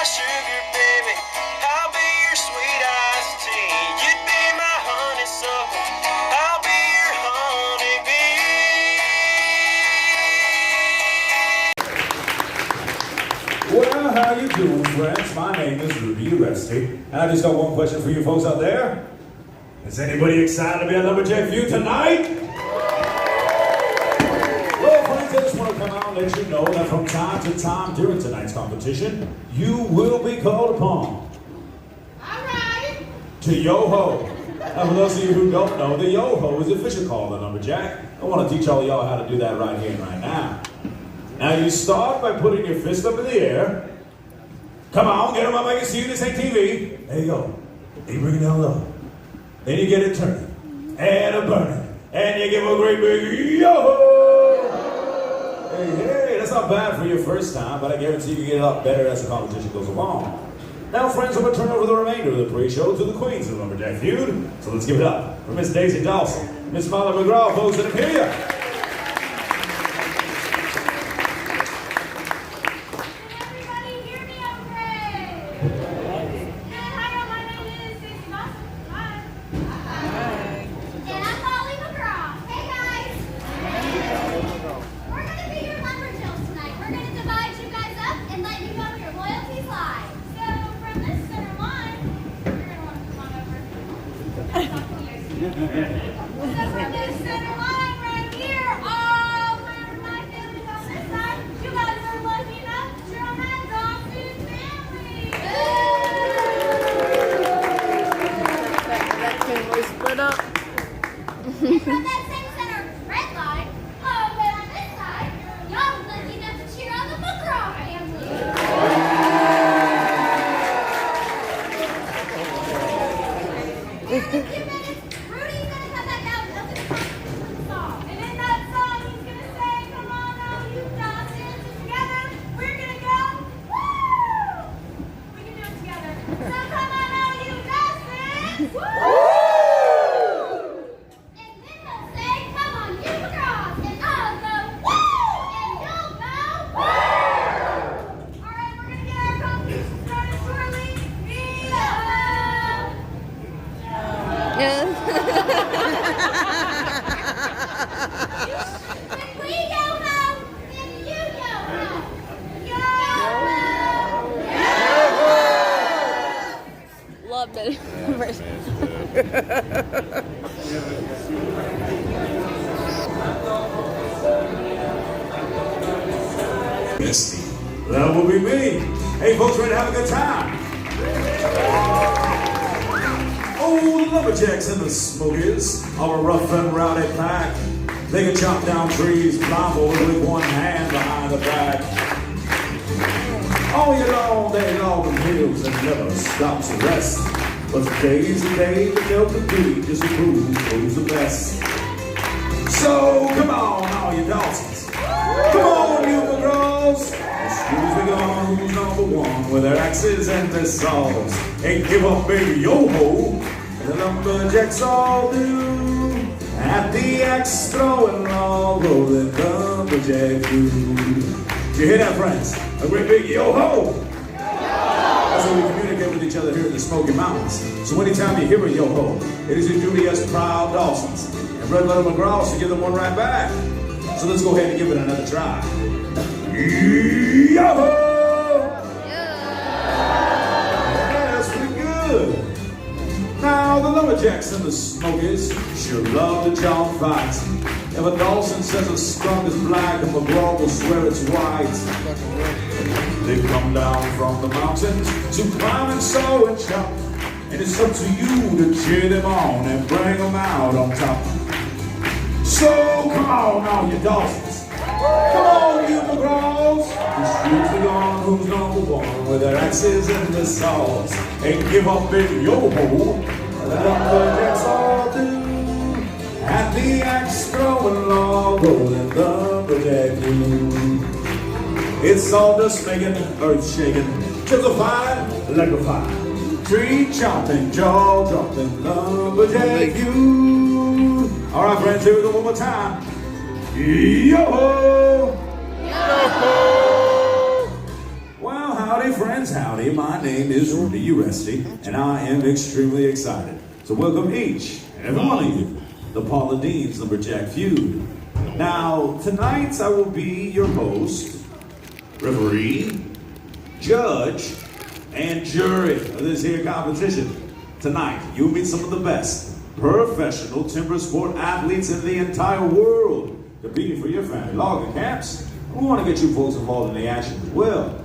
my sugar baby. I'll be your sweet iced tea. You'd be my honeysuckle. I'll be your honeybee. Well, how you doing, friends? My name is Rudy Aresti, and I just got one question for you folks out there. Is anybody excited to be on Lumberjack Feud tonight? Well, friends, I just want to come out and let you know that from time to time during tonight's competition, you will be called upon. Alright. To yo-ho. Now, for those of you who don't know, the yo-ho is the official call of the Lumberjack. I want to teach all y'all how to do that right here and right now. Now, you start by putting your fist up in the air. Come on, get them up, I can see you, this ain't TV. There you go. Then you bring it down low. Then you get it turning, and a burning, and you give a great big yo-ho! Hey, that's not bad for your first time, but I guarantee you get it up better as the competition goes along. Now, friends, I'm going to turn over the remainder of the pre-show to the queens of the Lumberjack Feud. So let's give it up for Miss Daisy Dawson, Miss Molly McGraw, folks, and hear ya. From that same center red line, over on this side, y'all was lucky enough to cheer on the McGraw family. In a few minutes, Rudy's going to come back out and open the song. And in that song, he's going to say, come on now, you Dawsons. And together, we're going to go, woo! We can do it together. So come on now, you Dawsons. Woo! Loved it. Misty, that will be me. Hey, folks, ready to have a good time? Oh, the Lumberjacks and the Smokies are a rough and rowdy pack. They can chop down trees blindfolded with one hand behind the back. All year long, they log the hills and never stop to rest. But today's the day that they'll compete just to prove who's the best. So come on, all you Dawsons. Come on, you McGraws. The schools be gone, who's number one with their axes and their saws. Ain't give up, baby, yo-ho. The Lumberjacks all do. At the axe throwing all rolling Lumberjack food. You hear that, friends? A great big yo-ho! That's how we communicate with each other here in the Smoky Mountains. So anytime you hear a yo-ho, it is your duty as proud Dawsons and Red Letter McGraws to give them one right back. So let's go ahead and give it another try. Yo-ho! Yeah, that's pretty good. Now, the Lumberjacks and the Smokies sure love to jump fights. If a Dawson says a skunk is black, a McGraw will swear it's white. They come down from the mountains to climb and sow and chop. And it's up to you to cheer them on and bring them out on top. So come on now, you Dawsons. Come on, you McGraws. The streets are gone, who's number one with their axes and their saws. Ain't give up, big yo-ho. The Lumberjacks all do. At the axe throwing log rolling Lumberjack food. It's all just making earth shaking, justifying, electrifying, tree chopping, jaw dropping Lumberjack food. All right, friends, here we go one more time. Yo-ho! Yo-ho! Well, howdy Howdy, friends, howdy. My name is Rudy Uresti, and I am extremely excited to welcome each and every one of you, the Paula Dean's Lumberjack feud. Now, tonight I will be your host, referee, judge, and jury of this here competition. Tonight, you'll meet some of the best professional timber sport athletes in the entire world competing for your family logging camps. We want to get you folks involved in the action as well.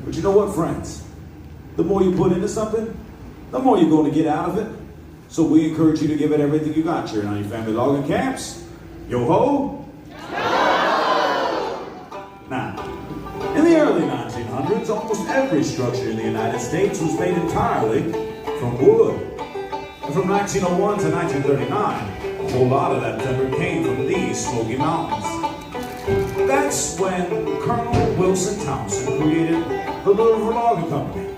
But you know what, friends? The more you put into something, the more you're going to get out of it. So we encourage you to give it everything you got cheering on your family logging camps. Yo ho! Now, in the early 1900s, almost every structure in the United States was made entirely from wood. And from 1901 to 1939, a whole lot of that timber came from these Smoky Mountains. That's when Colonel Wilson Thompson created the Little River Logging Company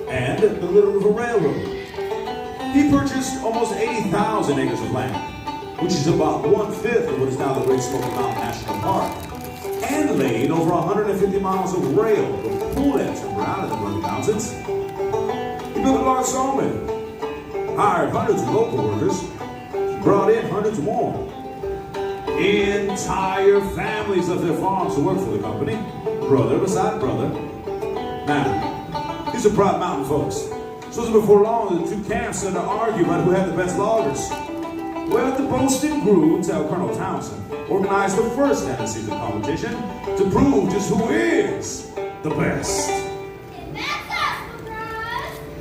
and the Little River Railroad. He purchased almost 80,000 acres of land, which is about 1/5 of what is now the Great Smoky Mountain National Park, and laid over 150 miles of rail to pull that timber out of the Rocky Mountains. He built a large sawmill, hired hundreds of local workers, brought in hundreds more. Entire families left their farms to work for the company, brother beside brother. Now, these are proud mountain folks. So before long, the two camps started to argue about who had the best loggers. Well, the boasting grew until Colonel Townsend organized the first end-of-season competition to prove just who is the best. And that's us,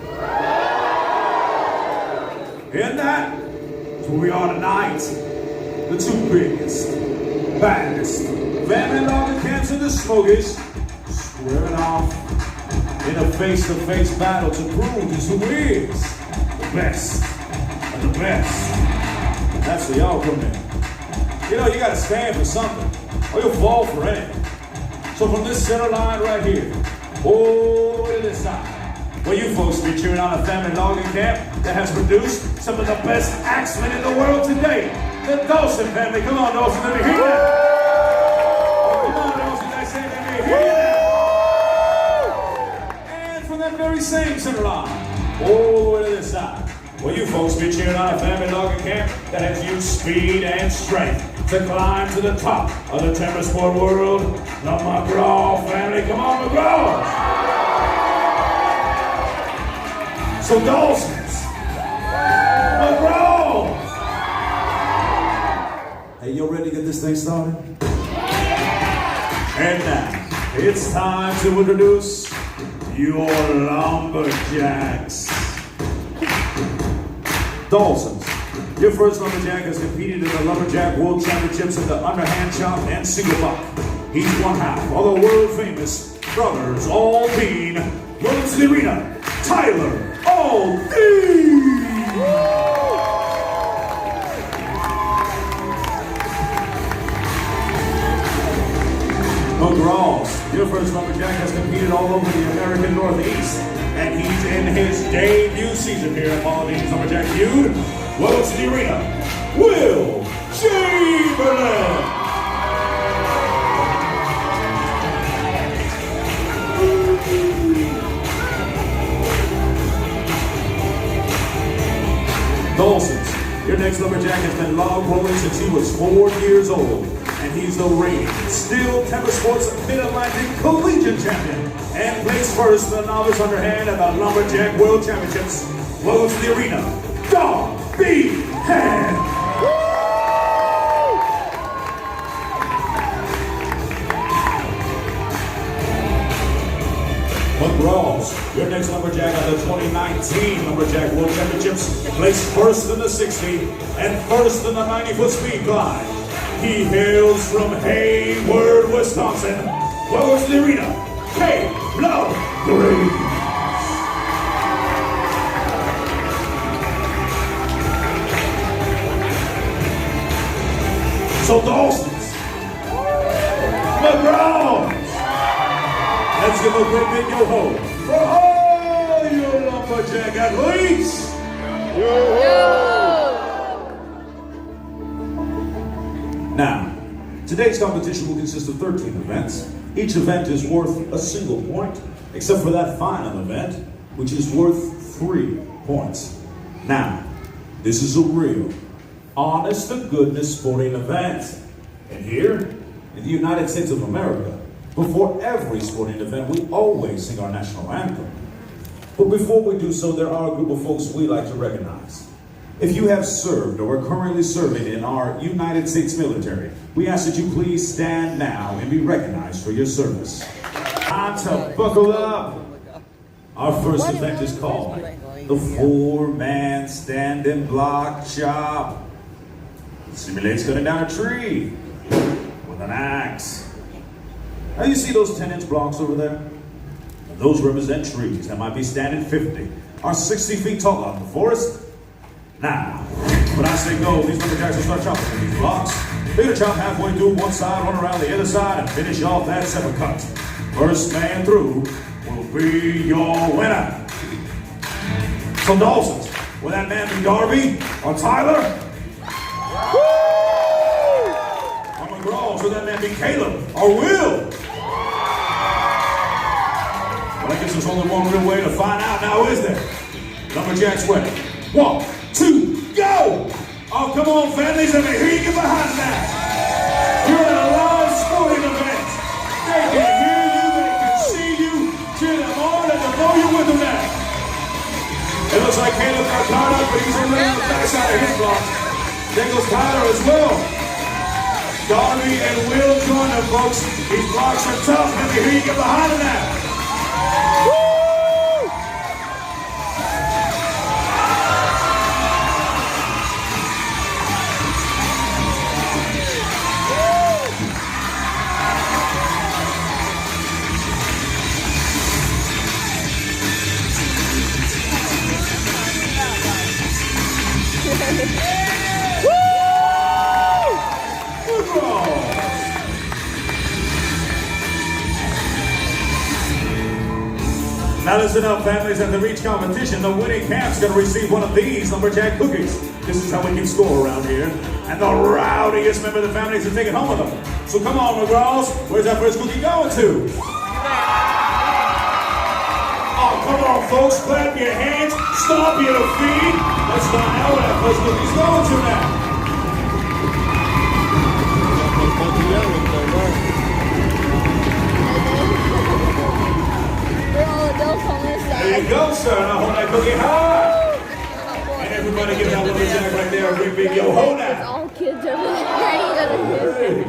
LeBron. And that is who we are tonight. The two biggest, baddest family logging camps in the Smokies squaring off in a face-to-face battle to prove just who is the best of the best. That's where y'all come in. You know, you gotta stand for something, or you'll fall for anything. So from this center line right here, all the way to this side, where you folks be cheering on a family logging camp that has produced some of the best axemen in the world today. The Dawson family. Come on, Dawson, let me hear that. Oh, come on, Dawson, I say let me hear that. And from that very same center line, all the way to this side, well, you folks be cheering on a family logging camp that has used speed and strength to climb to the top of the timber sport world. The McGraw family. Come on, McGraw. So Dawson's, McGraw. Hey, you ready to get this thing started? And now, it's time to introduce your Lumberjacks. Dawson's, your first Lumberjack has competed in the Lumberjack World Championships in the underhand chop and single buck. He's one half of the world-famous Brothers Aldean. Welcome to the arena, Tyler Aldean! McGraw's, your first Lumberjack has competed all over the American Northeast, and he's in his debut season here at Paula Dean's Lumberjack feud. Welcome to the arena, Will Chamberlain! Dawson's, your next Lumberjack has been log rolling since he was 4 years old. And he's the reigning, still Timber Sports Mid-Atlantic Collegiate Champion and placed first in the novice underhand at the Lumberjack World Championships. Welcome to the arena, Don B. Hand. McGraw's, your next Lumberjack at the 2019 Lumberjack World Championships, placed first in the 60 and first in the 90-foot speed climb. He hails from Hayward, Wisconsin. Welcome to the arena, Caleb Green. So Dawson's, McGraw's. Let's give a great big yo-ho for all you Lumberjack athletes. Yo-ho! Now, today's competition will consist of 13 events. Each event is worth a single point. except for that final event, which is worth 3 points. Now, this is a real, honest-to-goodness sporting event. And here, in the United States of America, before every sporting event, we always sing our national anthem. But before we do so, there are a group of folks we like to recognize. If you have served or are currently serving in our United States military, we ask that you please stand now and be recognized for your service. Time to buckle up. Our first event is called the 4-man standing block chop. It simulates cutting down a tree with an axe. Now you see those 10-inch blocks over there? Those represent trees that might be standing 50 or 60 feet tall out in the forest. Now, when I say go, these lumberjacks will start chopping these blocks. They're gonna chop halfway through one side, one around the other side, and finish off that 7 cut. First man through will be your winner. So Dawson's, will that man be Darby or Tyler? Or McGraw's, will that man be Caleb or Will? Well, I guess there's only one real way to find out now, is there? Lumberjack's way. 1, 2, go! Oh, come on, families, let me hear you get behind that. You're at a live sporting event. They can hear you, they can see you. Cheer them on, let them know you're with them now. It looks like Caleb got caught up, but he's on the backside of his block. There goes Tyler as well. Darby and Will join them, folks. These blocks are tough. Let me hear you get behind them now. Now listen up, families. At the reach competition, the winning camp's going to receive one of these Lumberjack cookies. This is how we can score around here. And the rowdiest member of the family is to take it home with them. So come on, McGraws. Where's that first cookie going to? Oh, come on, folks. Clap your hands. Stomp your feet. Let's find out where that first cookie's going to now. There you go, sir. Now hold that cookie high. And everybody give that Lumberjack right there a big, big yo. Hold that. All kids over there.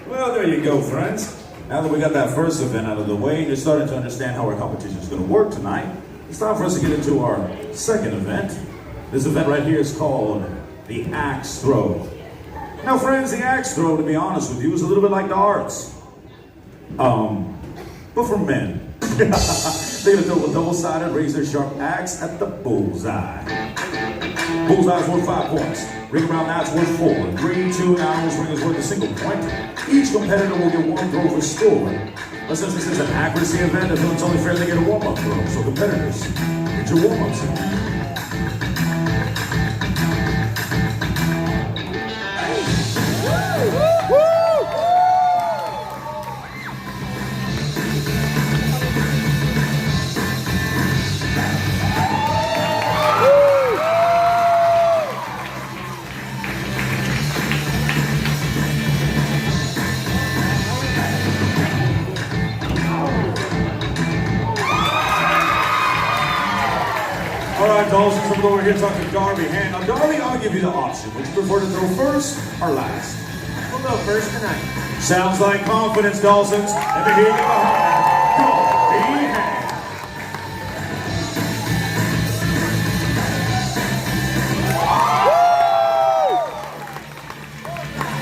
Well, there you go, friends. Now that we got that first event out of the way, you're starting to understand how our competition is going to work tonight. It's time for us to get into our second event. This event right here is called the axe throw. Now, friends, the axe throw, to be honest with you, is a little bit like darts. But for men. They're gonna throw a double-sided razor-sharp axe at the bullseye. Bullseye's worth 5 points. Ring around now it's worth 4. Green 2 now ring is worth a single point. Each competitor will get 1 throw for scoring. But since this is an accuracy event, I feel it's only fair to get a warm-up throw. So competitors, get your warm-ups in. All right, dolls, let's come over here and talk to Darby. Hey, now, Darby, I'll give you the option. Would you prefer to throw first or last? We'll go first tonight. Sounds like confidence, Dawson's. Let me hear you behind. Darby hand.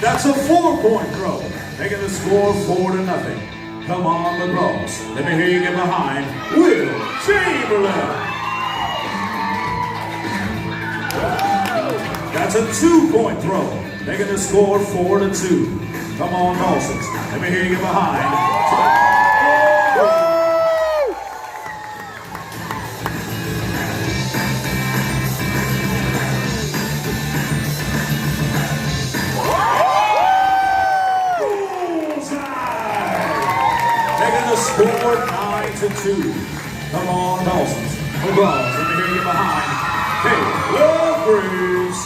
That's a 4-point throw, making the score 4-0. Come on, McGraws. Let me hear you get behind. Will Chamberlain. That's a 2-point throw, making the score 4-2. Come on, Dawson's. Let me hear you get behind. Bullseye! Making the score 9-2. 2. Come on, Dawson's. McGraws, let me hear you behind. Hey, Love Breeze.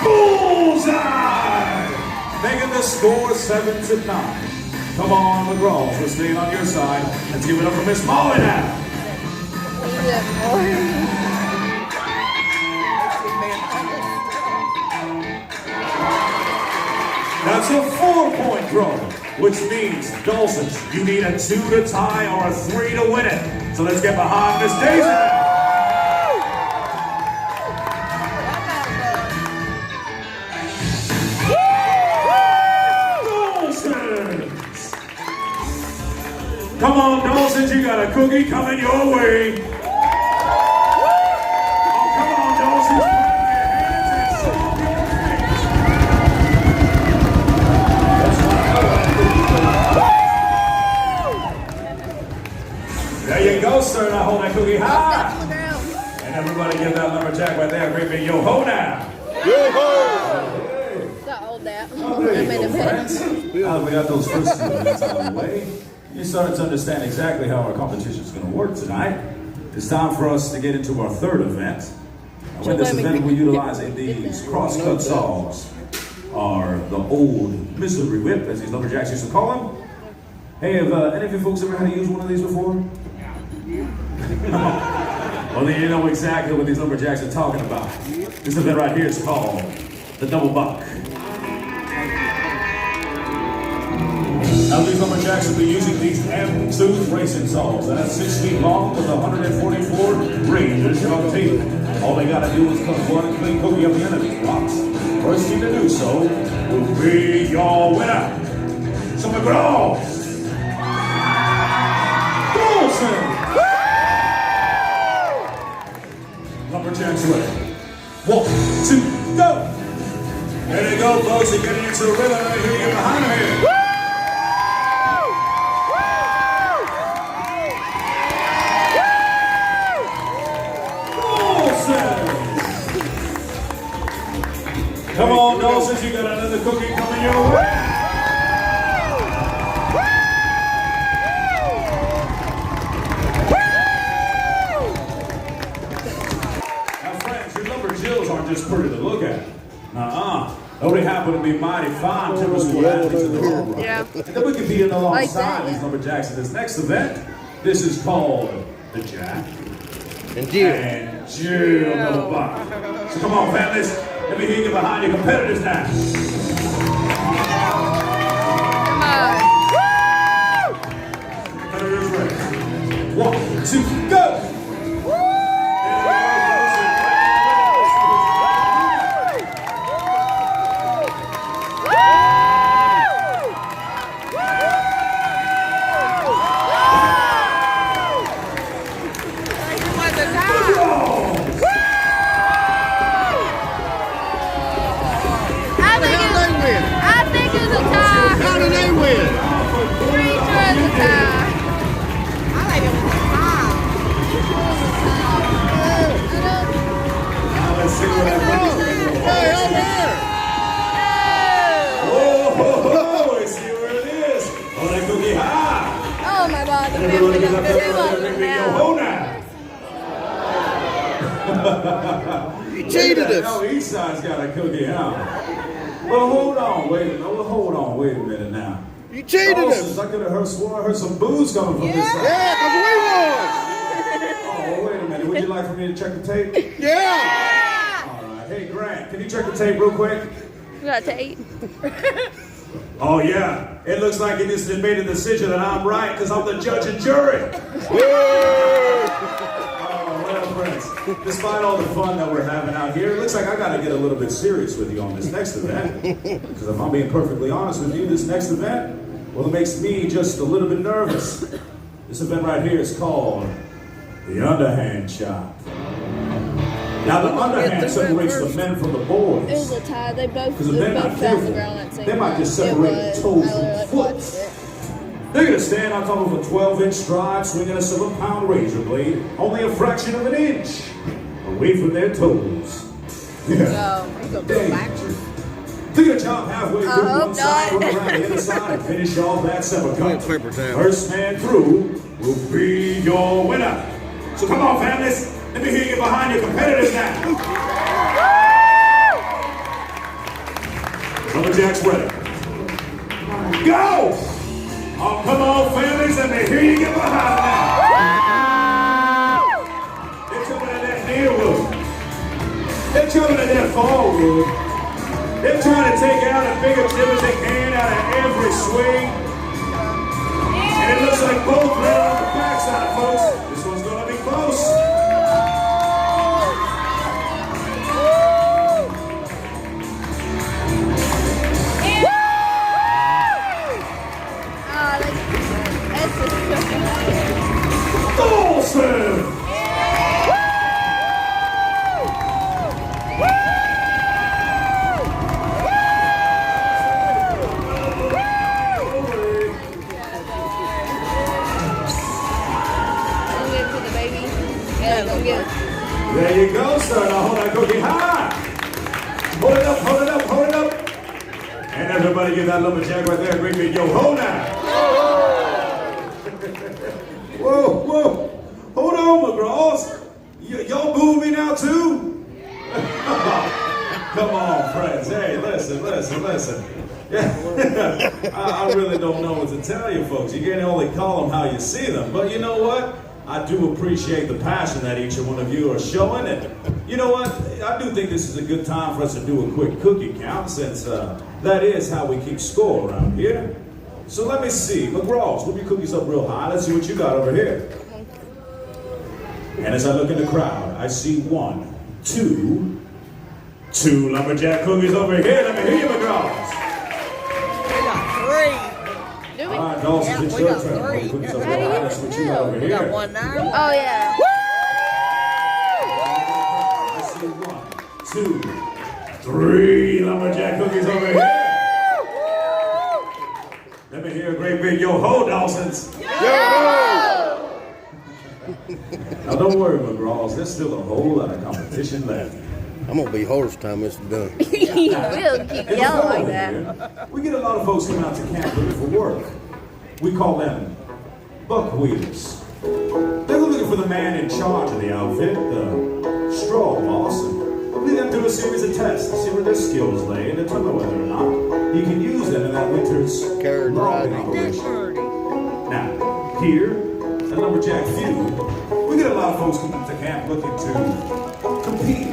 Bullseye! Making the score 7-9. Come on, McGraws, we're staying on your side. Let's give it up for Miss Molly now. That's a 4-point throw, which means, Dawson's, you need a 2 to tie or a 3 to win it. So let's get behind Miss Daisy now. Dawson's! Come on, Dawson's, you got a cookie coming your way. Oh, come on, Dawson's. There you go, sir. Now hold that cookie high. And everybody give that lumberjack right there a great big yo-ho now. Yo-ho! Hold that. Oh, there you go, friends. Now that we got those first 2 minutes out of the way, you're starting to understand exactly how our competition is going to work tonight. It's time for us to get into our 3rd event. And with this event, we utilize these cross-cut saws, or the old misery whip, as these lumberjacks used to call them. Hey, have any of you folks ever had to use one of these before? Well, then you know exactly what these lumberjacks are talking about. This event right here is called the double buck. Now these lumberjacks will be using these M2 racing saws. And that's 6 feet long with 144 ranges on tape. All they gotta do is cut one clean cookie up the end of these blocks. First team to do so will be your winner. So McGraw! Lumberjacks ready. 1, 2, go! There they go, folks. They're getting into the rhythm right here. Get behind them here. Dawson! Come on, Dawson. You got another cookie coming your way. Just pretty to look at. Nobody happen to be mighty fine timber sport athletes in the world. Yeah. Then we can be in alongside these lumberjacks in this next event. This is called the Jack and Jill double buck. So come on, families. Let me hear you behind your competitors now. Competitors ready. 1, 2, go! Everybody get up there. You cheated us. No, Eastside's got a cookie, huh? Well, hold on, wait a minute now. You cheated us. I could have sworn I heard some booze coming from this side. Yeah, because we won. Oh, wait a minute. Would you like for me to check the tape? Yeah. All right. Hey, Grant, can you check the tape real quick? You got tape. Oh, yeah. It looks like it just made a decision that I'm right because I'm the judge and jury. Well, friends, despite all the fun that we're having out here, it looks like I got to get a little bit serious with you on this next event. Because if I'm being perfectly honest with you, this next event, well, it makes me just a little bit nervous. This event right here is called the underhand chop. Now, the underhand separates the men from the boys. It was a tie. They both Because if they're not careful, they might just separate toes from foot. They're going to stand on top of a 12-inch stride, swinging a 7-pound razor blade, only a fraction of an inch away from their toes. Yeah. You gonna go back? To get a job halfway through hope one side, not. run around the other side, and finish off that separate cut. Paper towel. First man through will be your winner. So come on, families. Let me hear you behind your competitors now. Lumberjack's ready. Go! Oh, come on, families. Let me hear you get behind now. They're jumping at that near wood. They're jumping at that fall wood. They're trying to take out as big a chip as they can out of every swing. And it looks like both men are on the backside, folks. This one's going to be close. Dawson! There you go, sir. Now hold that cookie high. Hold it up, hold it up, hold it up. And everybody give that lumberjack right there a great big yo ho now. Whoa, whoa. Hold on, McGraws. Y'all booing me now too? Come on, friends. Hey, listen. Yeah. I really don't know what to tell you folks. You can only call them how you see them. But you know what? I do appreciate the passion that each one of you are showing, and you know what? I do think this is a good time for us to do a quick cookie count, since that is how we keep score around here. So let me see, McGraws, whip your cookies up real high. Let's see what you got over here. And as I look in the crowd, I see two lumberjack cookies over here. Let me hear you, McGraws. Do we? All right, Dawson, it's your turn. Put your cookies up real high. Let's see what you got over here. One now. Oh, yeah. I see 1, 2, 3 lumberjack cookies over here. Let me hear a great big yo ho, Dawson's. Now don't worry, McGraws. There's still a whole lot of competition left. I'm gonna be hoarse time it's done. We'll keep yelling like that. We get a lot of folks coming out to camp looking for work. We call them buckwheaters. They're looking for the man in charge of the outfit, the straw boss, and we lead them through a series of tests to see where their skills lay and determine whether or not you can use them in that winter's Carrot logging riding. operation. Now, here at Lumberjack Feud, we get a lot of folks coming to camp looking to compete.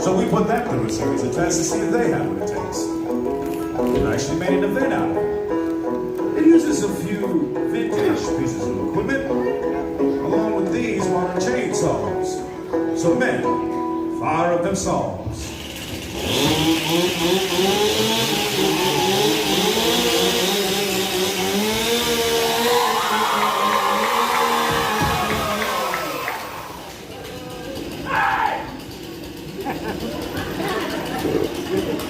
So we put them through a series of tests to see if they have what it takes. We've actually made an event out of it. It uses a few vintage pieces of equipment, along with these modern chainsaws. So men, fire up them saws.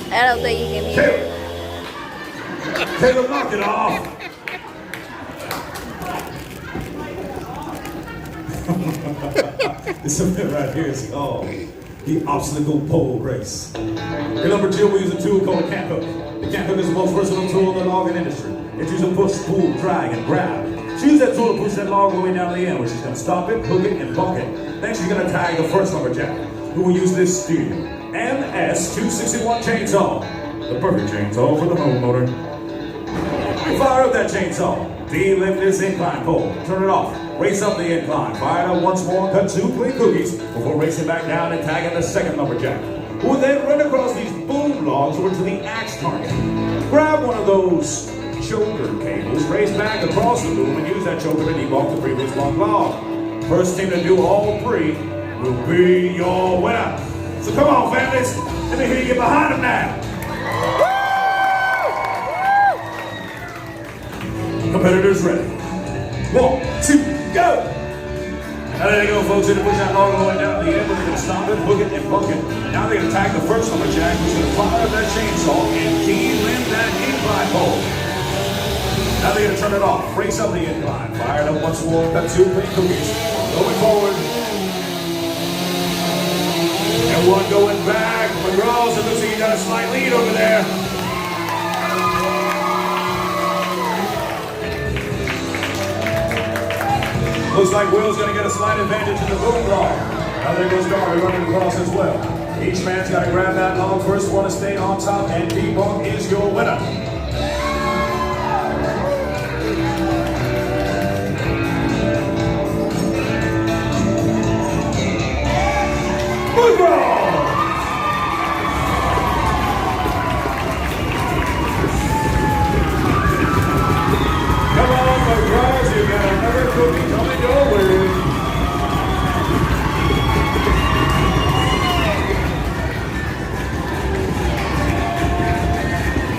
I don't think you can hear it. Caleb, knock it off. This event right here is called the obstacle pole race. In number 2, we use a tool called a cant hook. The cant hook is the most versatile tool in the logging industry. It's used to push, pull, drag, and grab. She used that tool to push that log all the way down to the end, where she's going to stop it, hook it, and buck it. Then she's going to tag the first lumberjack, who will use this steel MS-261 chainsaw. The perfect chainsaw for the home motor. Fire up that chainsaw. De-lift this incline pole. Turn it off. Race up the incline. Fire it up once more. Cut 2 clean cookies before racing back down and tagging the second lumberjack, who will then run across these boom logs over to the axe target. Grab one of those choker cables, race back across the boom, and use that choker to debunk the previous long log. First team to do all 3 will be your winner. So come on, families. Let me hear you get behind them now. Competitors ready. 1, 2, go! Now there you go, folks. They're going to push that log all the way down to the end. We're going to stop it, hook it, and buck it. Now they're going to tag the first lumberjack, who's going to fire up that chainsaw and de-lift that incline pole. Now they're going to turn it off. Race up the incline. Fire it up once more. Cut 2 clean cookies. Going forward. And 1 going back. McGraw's, it looks like you got a slight lead over there. Looks like Will's going to get a slight advantage in the boom log. Now there goes Darby running across as well. Each man's got to grab that log. First one to stay on top, and D-Bunk is your winner. McGraw! Come on, McGraw, you got another cookie coming your way.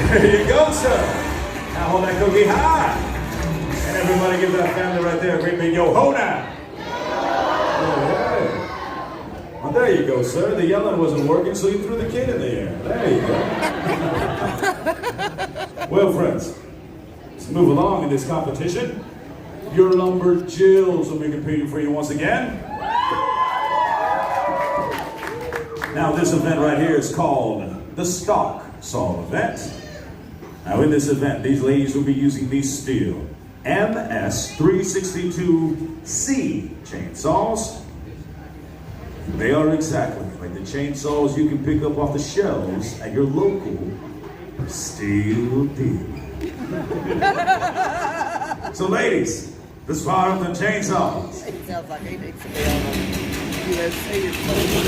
There you go, sir. Now hold that cookie high. And everybody give that family right there a great big yo-ho now. Well, there you go, sir. The yelling wasn't working, so you threw the kid in the air. There you go. Well, friends, let's move along in this competition. Your Lumberjills will be competing for you once again. Now, this event right here is called the Stock Saw event. Now, in this event, these ladies will be using these steel MS-362C chainsaws. They are exactly like the chainsaws you can pick up off the shelves at your local steel dealer. So ladies, let's fire up the chainsaws. It sounds like he needs to be on the USA or something.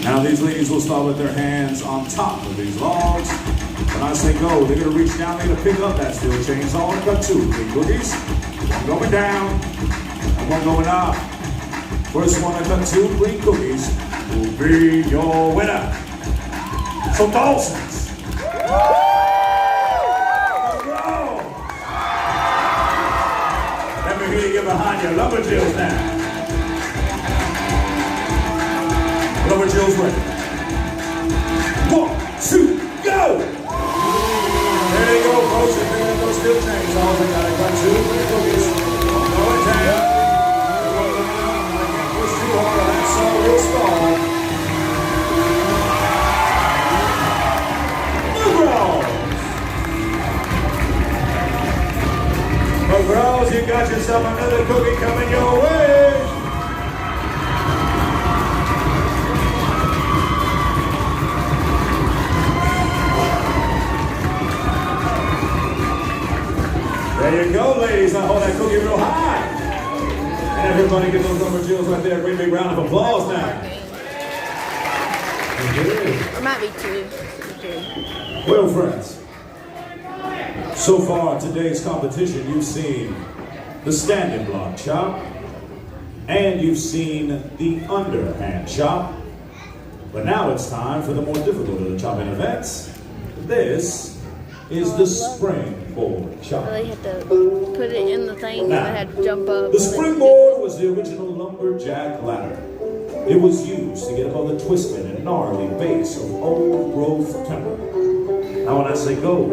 Now these ladies will start with their hands on top of these logs. When I say go, they're gonna reach down there to pick up that steel chainsaw and cut two big cookies. One going down and one going up. First one to cut two clean cookies will be your winner. So Dawson's. Let me hear you get behind your Lumberjills now. Lumberjills ready. 1, 2, go! There you go, folks. They're picking up those steel chainsaws. They gotta cut two clean cookies. Going down. I can't push too hard on that saw will stall. McGraw's, you got yourself another cookie coming your way. There you go, ladies. Now hold that cookie real high. And everybody give those Lumberjills right there a great big round of applause now. There might be two. Well, friends, so far in today's competition, you've seen the standing block chop, and you've seen the underhand chop. But now it's time for the more difficult of the chopping events. This is the springboard chop. So they had to put it in the thing Now, and they had to jump up. the springboard was the original lumberjack ladder. It was used to get above the twisted and gnarly base of old growth timber. Now when I say go,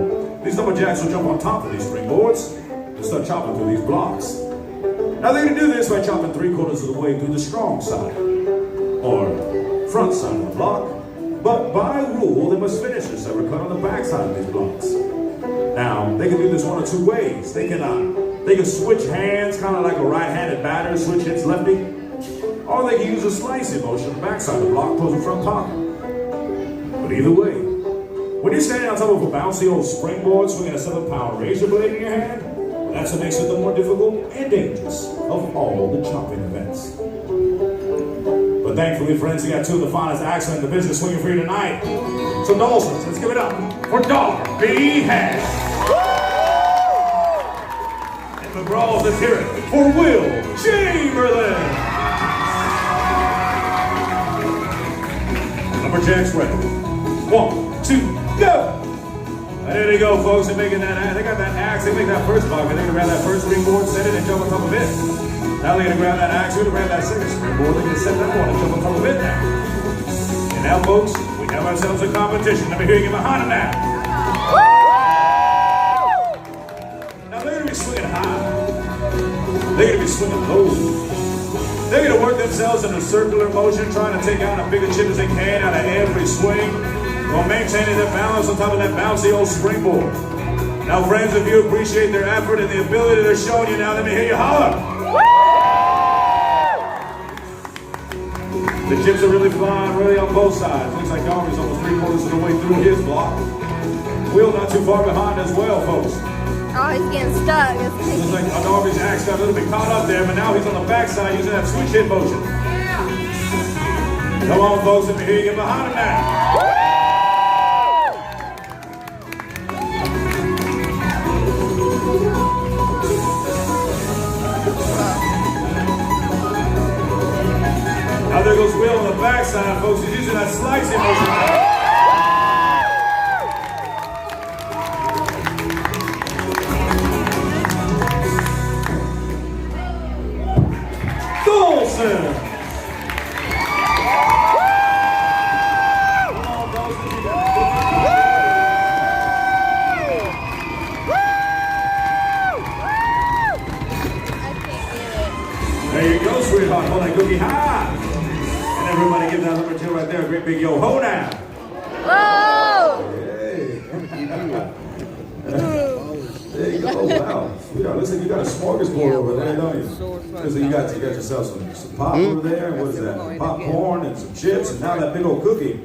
these lumberjacks will jump on top of these springboards and start chopping through these blocks. Now they're gonna do this by chopping 3/4 of the way through the strong side, or front side of the block. But by rule, they must finish this ever cut on the back side of these blocks. Now, they can do this one of two ways. They can switch hands, kind of like a right-handed batter, switch hits lefty. Or they can use a slicing motion on the back side of the block, close the front pocket. But either way, when you're standing on top of a bouncy old springboard, swinging a 7-pound razor blade in your hand, that's what makes it the more difficult and dangerous of all the chopping events. But thankfully, friends, we got two of the finest acts in the business swinging for you tonight. So Dawson's, let's give it up for Darby Hash. And McGraw's, let's hear it for Will Chamberlain. Lumberjacks ready. 1, 2, go! And there they go, folks. They're making that. They got that axe. They make that first bucket. They're gonna grab that first springboard, set it, and jump on top of it. Now they're gonna grab that axe. They're gonna grab that second springboard. They're gonna set that one and jump on top of it now. And now, folks, when have ourselves a competition. Let me hear you get behind him now. Now they're gonna be swinging high. They're gonna be swinging low. They're gonna work themselves in a circular motion, trying to take out as big a chip as they can out of every swing, while maintaining their balance on top of that bouncy old springboard. Now, friends, if you appreciate their effort and the ability they're showing you now, let me hear you holler. The chips are really flying, really on both sides. Looks like Darby's almost 3/4 of the way through his block. Will not too far behind as well, folks. Oh, he's getting stuck. Looks like Darby's axe got a little bit caught up there, but now he's on the backside using that switch hit motion. Come on, folks, let me hear you get behind him now. Now there goes Will on the backside, folks. He's using that slicing motion. Dawson! There you go, sweetheart. Hold that cookie high. Everybody give that Lumberjack right there a great big yo-ho now. Whoa! Hey. There you go. Wow. Sweetheart, looks like you got a smorgasbord over there, don't you? Looks like you got yourself some pop over there. What is that? Popcorn and some chips and now that big old cookie.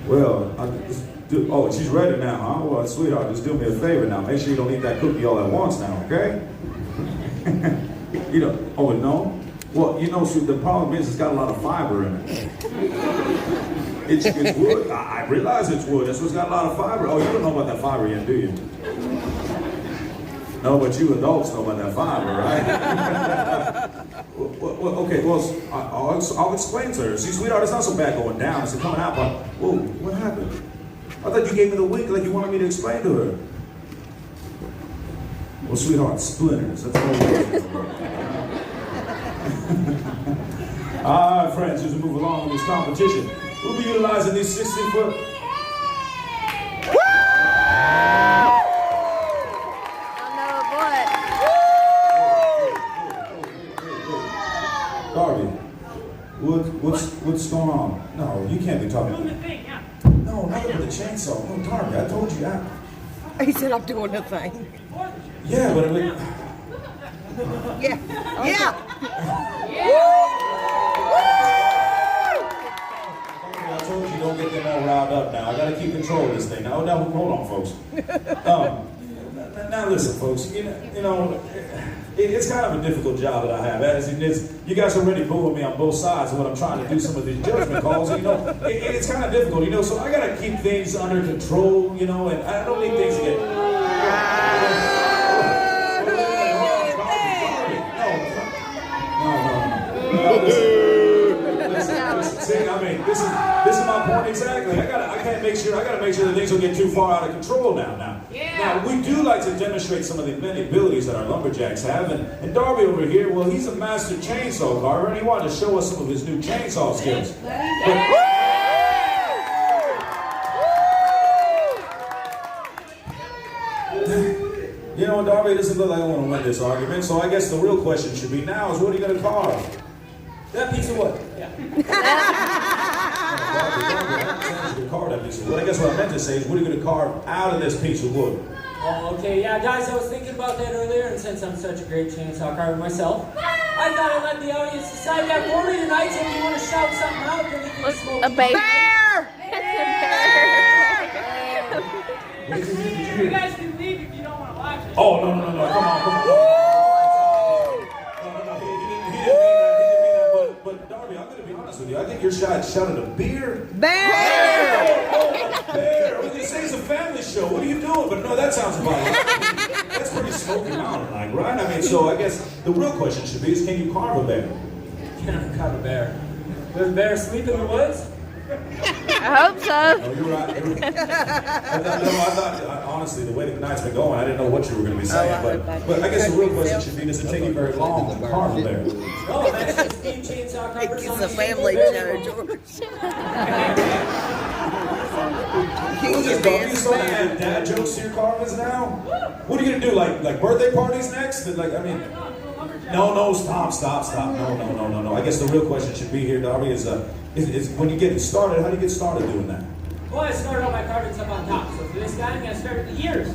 Well, oh, she's ready now, huh? Well, sweetheart, just do me a favor now. Make sure you don't eat that cookie all at once now, okay? You know, oh, no? Well, you know, the problem is it's got a lot of fiber in it. It's wood. I realize it's wood. That's what's got a lot of fiber. Oh, you don't know about that fiber yet, do you? No, but you adults know about that fiber, right? Okay, well, I'll explain to her. See, sweetheart, it's not so bad going down. It's coming out, but, whoa, what happened? I thought you gave me the wink like you wanted me to explain to her. Well, sweetheart, splinters. That's all it is. All right, friends, as we move along in this competition, we'll be utilizing these 60-foot. Darby, what's going on? No, you can't be talking. No, nothing with the chainsaw. No, Darby, I told you that. He said I'm doing the thing. Yeah, but I mean. Yeah. Yeah. I told you don't get them all riled up now. I gotta keep control of this thing. Now, hold on, folks. Now listen, folks. You know, it's kind of a difficult job that I have. As it is, you guys are already booing me on both sides when I'm trying to do some of these judgment calls. You know, it's kind of difficult. You know, so I gotta keep things under control. You know, and I don't need things to get. Listen, see, I mean, this is my point exactly. I gotta make sure that things don't get too far out of control now. Now, we do like to demonstrate some of the many abilities that our lumberjacks have, and Darby over here, well, he's a master chainsaw carver, and he wanted to show us some of his new chainsaw skills. You know, Darby, it doesn't look like I want to win this argument, so I guess the real question should be now is, what are you going to carve? That piece of wood. Yeah. Carve that piece of wood. I guess what I meant to say is, what are you going to carve out of this piece of wood? Oh, okay, yeah, guys, I was thinking about that earlier, and since I'm such a great chainsaw carver myself, I thought I'd let the audience decide that for me tonight, so if you want to shout something out, then we can smoke. A baby. Bear! You guys can leave if you don't want to watch it. Oh, no, come on. No, he didn't mean that, but Darby, I'm going to be honest with you. I think your shot shouted a beer. Bear! Bear! I was going to say it's a family show. What are you doing? But no, that sounds about right. That's pretty Smoky Mountain like, right? I mean, so I guess the real question should be is, can you carve a bear? Can I carve a bear? Does a bear sleep in the woods? hope so. Oh, you're right. I thought, honestly, the way the night's been going, I didn't know what you were going to be saying. But I guess the real question should be, does it take you very long to carve a bear? No, that's just Steam Chainsaw Carver's It's on a the family Springboard. show, George. You starting to add dad jokes to your carvings now? What are you going to do, like birthday parties next? Like, I mean, no, stop. No. I guess the real question should be here, Darby, is when you get started, how do you get started doing that? Well, I started all my carvings up on top, so for this guy, I'm going to start at the ears.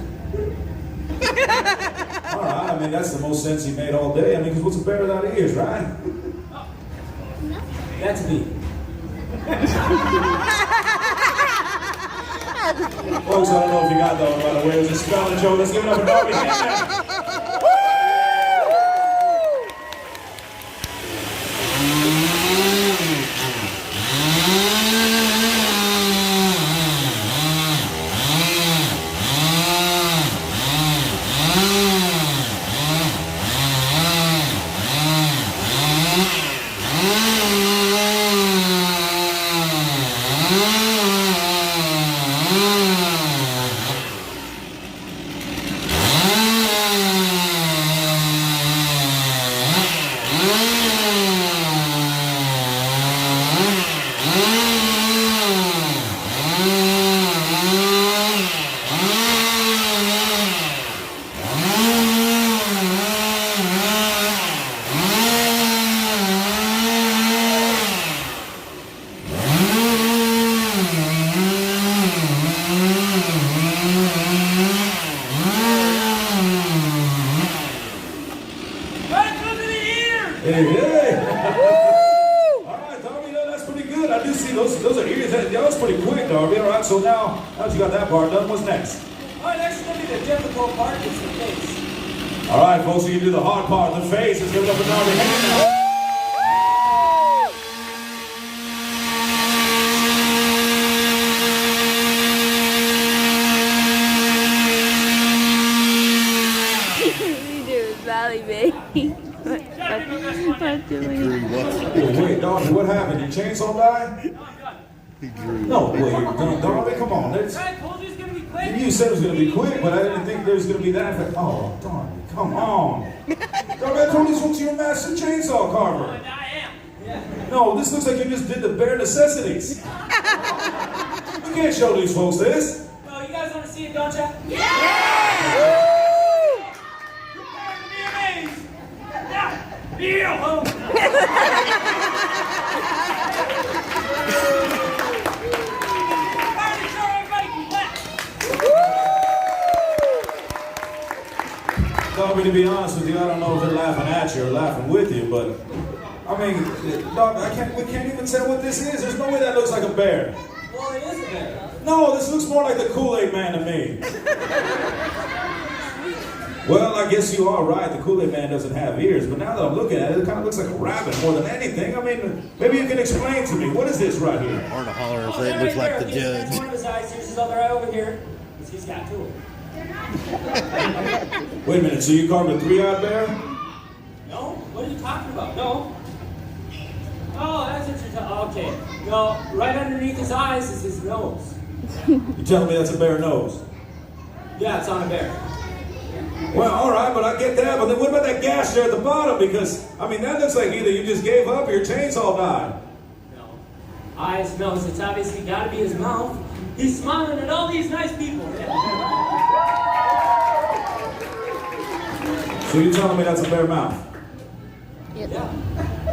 All right, I mean, that's the most sense he made all day. I mean, because what's a bear without ears, right? That's me. Folks, I don't know if you got that one, by the way. It was a spelling joke. Let's give it up for Darby. Hey. All right, Darby, that's pretty good. I do see those are ears. That was pretty quick, Darby. All right, so now that you got that part done, what's next? All right, next is going to be the difficult part, it's the face. All right, folks, you can do the hard part, the face. Let's give it up for Darby. Hand. Valley baby. What doing? Wait, Darby, what happened? Your chainsaw died? He drew. No, wait, Darby, come on. I told you it's going to be quick. You said it was going to be quick, but I didn't think there was going to be that. Oh, Darby, come on. Darby, I told you this was your master chainsaw carver. I am. Yeah. No, this looks like you just did the bare necessities. You can't show these folks this. No, you guys want to see it, don't you? Yeah! Yeah, home. Darby, to be honest with you, I don't know if they're laughing at you or laughing with you, but I mean, Darby, we can't even tell what this is. There's no way that looks like a bear. Well, it is a bear. No, this looks more like the Kool-Aid Man to me. Well, I guess you are right. The Kool-Aid Man doesn't have ears, but now that I'm looking at it, it kind of looks like a rabbit more than anything. I mean, maybe you can explain to me. What is this right here? Or to holler and say it looks like the That's judge. one of his eyes. Here's his other eye over here. Because he's got two. Wait a minute, so you carved a three-eyed bear? No? What are you talking about? No. Oh, that's what you're talking about. Okay. No, right underneath his eyes is his nose. You telling me that's a bear nose? Yeah, it's on a bear. Well, all right, but I get that. But then what about that gash there at the bottom? Because, I mean, that looks like either you just gave up or your chainsaw died. No. Eyes, nose. It's obviously got to be his mouth. He's smiling at all these nice people. So you're telling me that's a bear mouth? Yeah.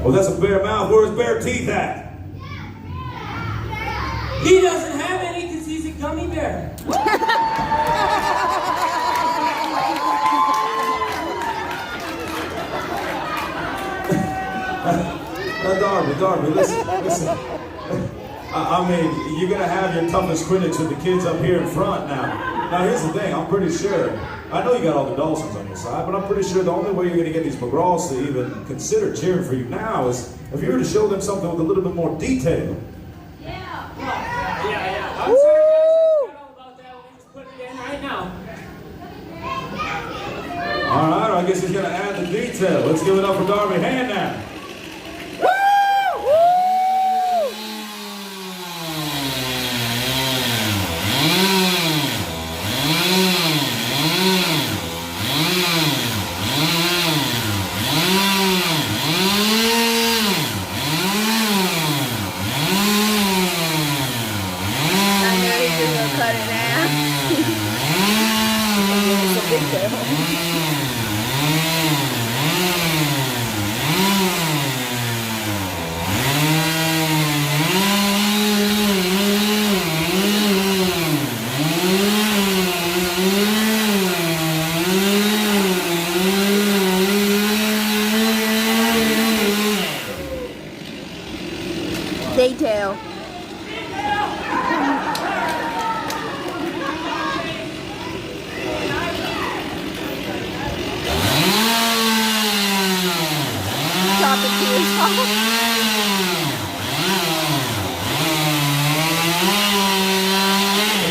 Well, that's a bear mouth. Where's bear teeth at? He doesn't have any because he's a gummy bear. Darby, listen. I mean, you're going to have your toughest critics with the kids up here in front now. Now, here's the thing. I'm pretty sure, I know you got all the Dawsons on your side, but I'm pretty sure the only way you're going to get these McGraws to even consider cheering for you now is if you were to show them something with a little bit more detail. Yeah. I'm sorry, guys. I forgot all about that. We'll just put it in right now. All right, I guess he's going to add the detail. Let's give it up for Darby Hand now.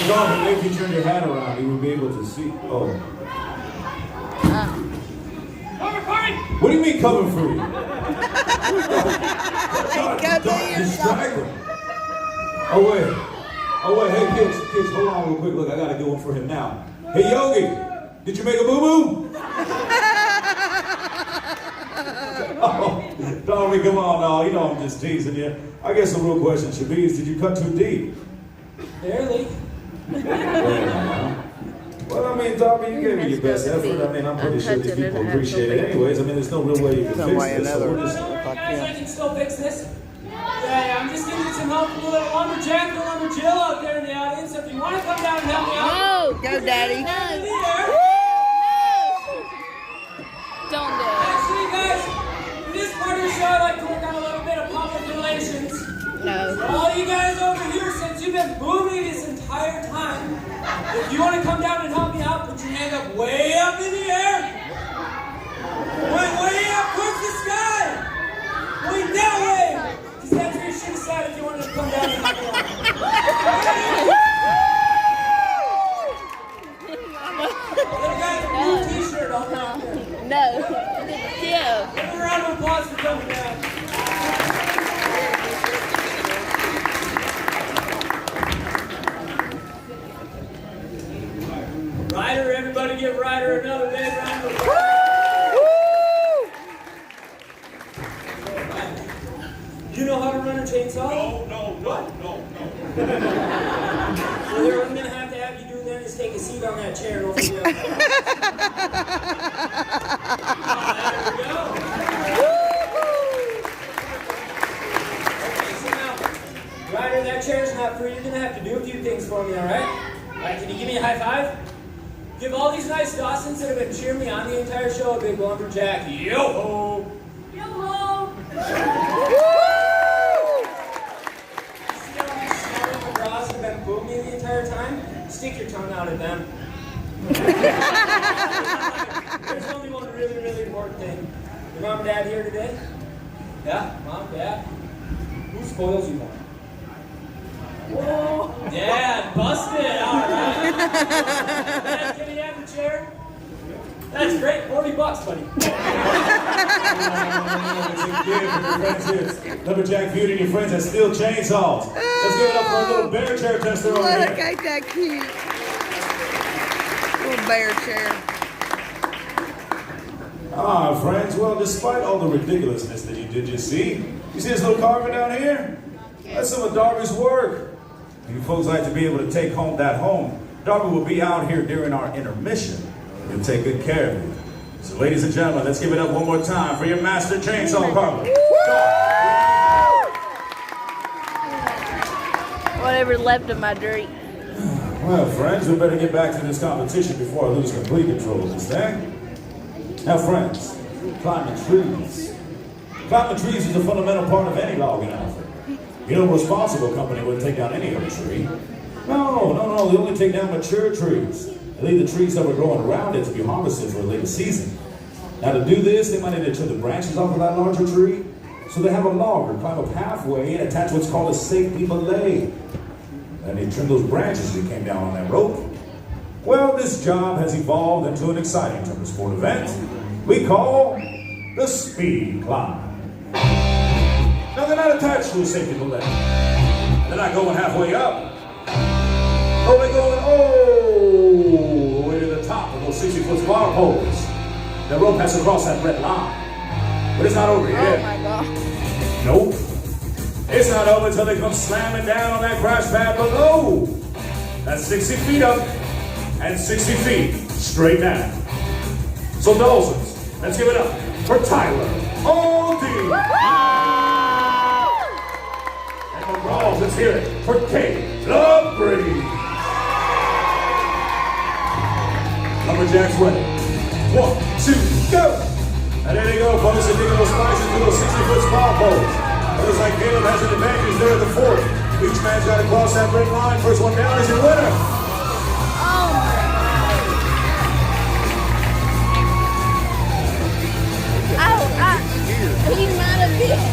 Garvin, if you turn your hat around, you will be able to see. Oh. What do you mean coming for you? Don't distract him. Oh wait, hey kids, hold on real quick. Look, I got a good one for him now. Hey Yogi, did you make a boo-boo? Oh, Tommy, come on now, you know I'm just teasing you. I guess the real question should be is, did you cut too deep? Barely. Well, I mean, Tommy, you gave me your best effort. I mean, I'm pretty sure these people appreciate it anyways. I mean, there's no real way you can fix this. So we're just... Guys, I can still fix this. Yeah, I'm just giving some help from the little Lumberjack and Lumberjill out there in the audience. So if you want to come down and help me out, No, go, Daddy. Don't do it. Actually, guys, for this part of the show, I like to work on a little bit of public relations. No. For all you guys over here, since you've been booming this entire time, if you want to come down and help me out, put your hand up way up in the air. Way up towards the sky. Point that way. Because that's where you should have said if you wanted to come down and help me out. Little guy with a blue t-shirt all down there. No. Yeah. Give him a round of applause for coming down. Ryder, everybody give Ryder another big round of applause. You know how to run a chainsaw? No. What? No. Well, what I'm going to have you do then is take a seat on that chair over there. There we go. Okay, so now, Ryder, that chair's not free. You're going to have to do a few things for me, all right? All right, can you give me a high five? Give all these nice Dawsons that have been cheering me on the entire show a big Lumberjack. Yo-ho! Yo-ho! See all these smelling McGraws that have been booming the entire time? Stick your tongue out at them. There's only one really important thing. Your mom and dad here today? Yeah? Mom, dad? Who spoils you more? Whoa! Dad, busted! Alright. Dad, can you have the chair? That's great, $40, buddy. Lumberjack feud and your friends that steal chainsaws. Let's give it up for a little bear chair tester over Look, here. ain't that cute? Little bear chair. Ah, friends, well, despite all the ridiculousness that you did just see, you see this little carving down here? That's some of Darby's work. You folks like to be able to take home that home. Darby will be out here during our intermission. He'll take good care of you. So, ladies and gentlemen, let's give it up one more time for your master chainsaw carver. Whatever left of my drink. Well, friends, we better get back to this competition before I lose complete control of this thing. Now, friends, climbing trees. Climbing trees is a fundamental part of any logging outfit. You know, a responsible company wouldn't take down any other tree. No, they only take down mature trees. They leave the trees that were growing around it to be harvested for a later season. Now, to do this, they might need to trim the branches off of that larger tree. So they have a logger climb up halfway and attach what's called a safety belay. And they trim those branches as they came down on that rope. Well, this job has evolved into an exciting timber sport event we call the speed climb. Now, they're not attached to a safety belay. They're not going halfway up. Oh, they're going all the way to the top of those 60-foot bar poles. The rope has to cross that red line. But it's not over yet. Oh my God. Nope. It's not over until they come slamming down on that crash pad below. That's 60 feet up and 60 feet straight down. So, Dawsons, let's give it up for Tyler. O.D. And McGraw, let's hear it for Kate Lumberjack. Lumberjack's ready. 1, 2, go! And there they go, folks. They're digging those spices to those 60-foot spar poles. Looks like Caleb has an advantage there at the fourth. Each man's got to cross that red line. First one down is your winner. He might have been.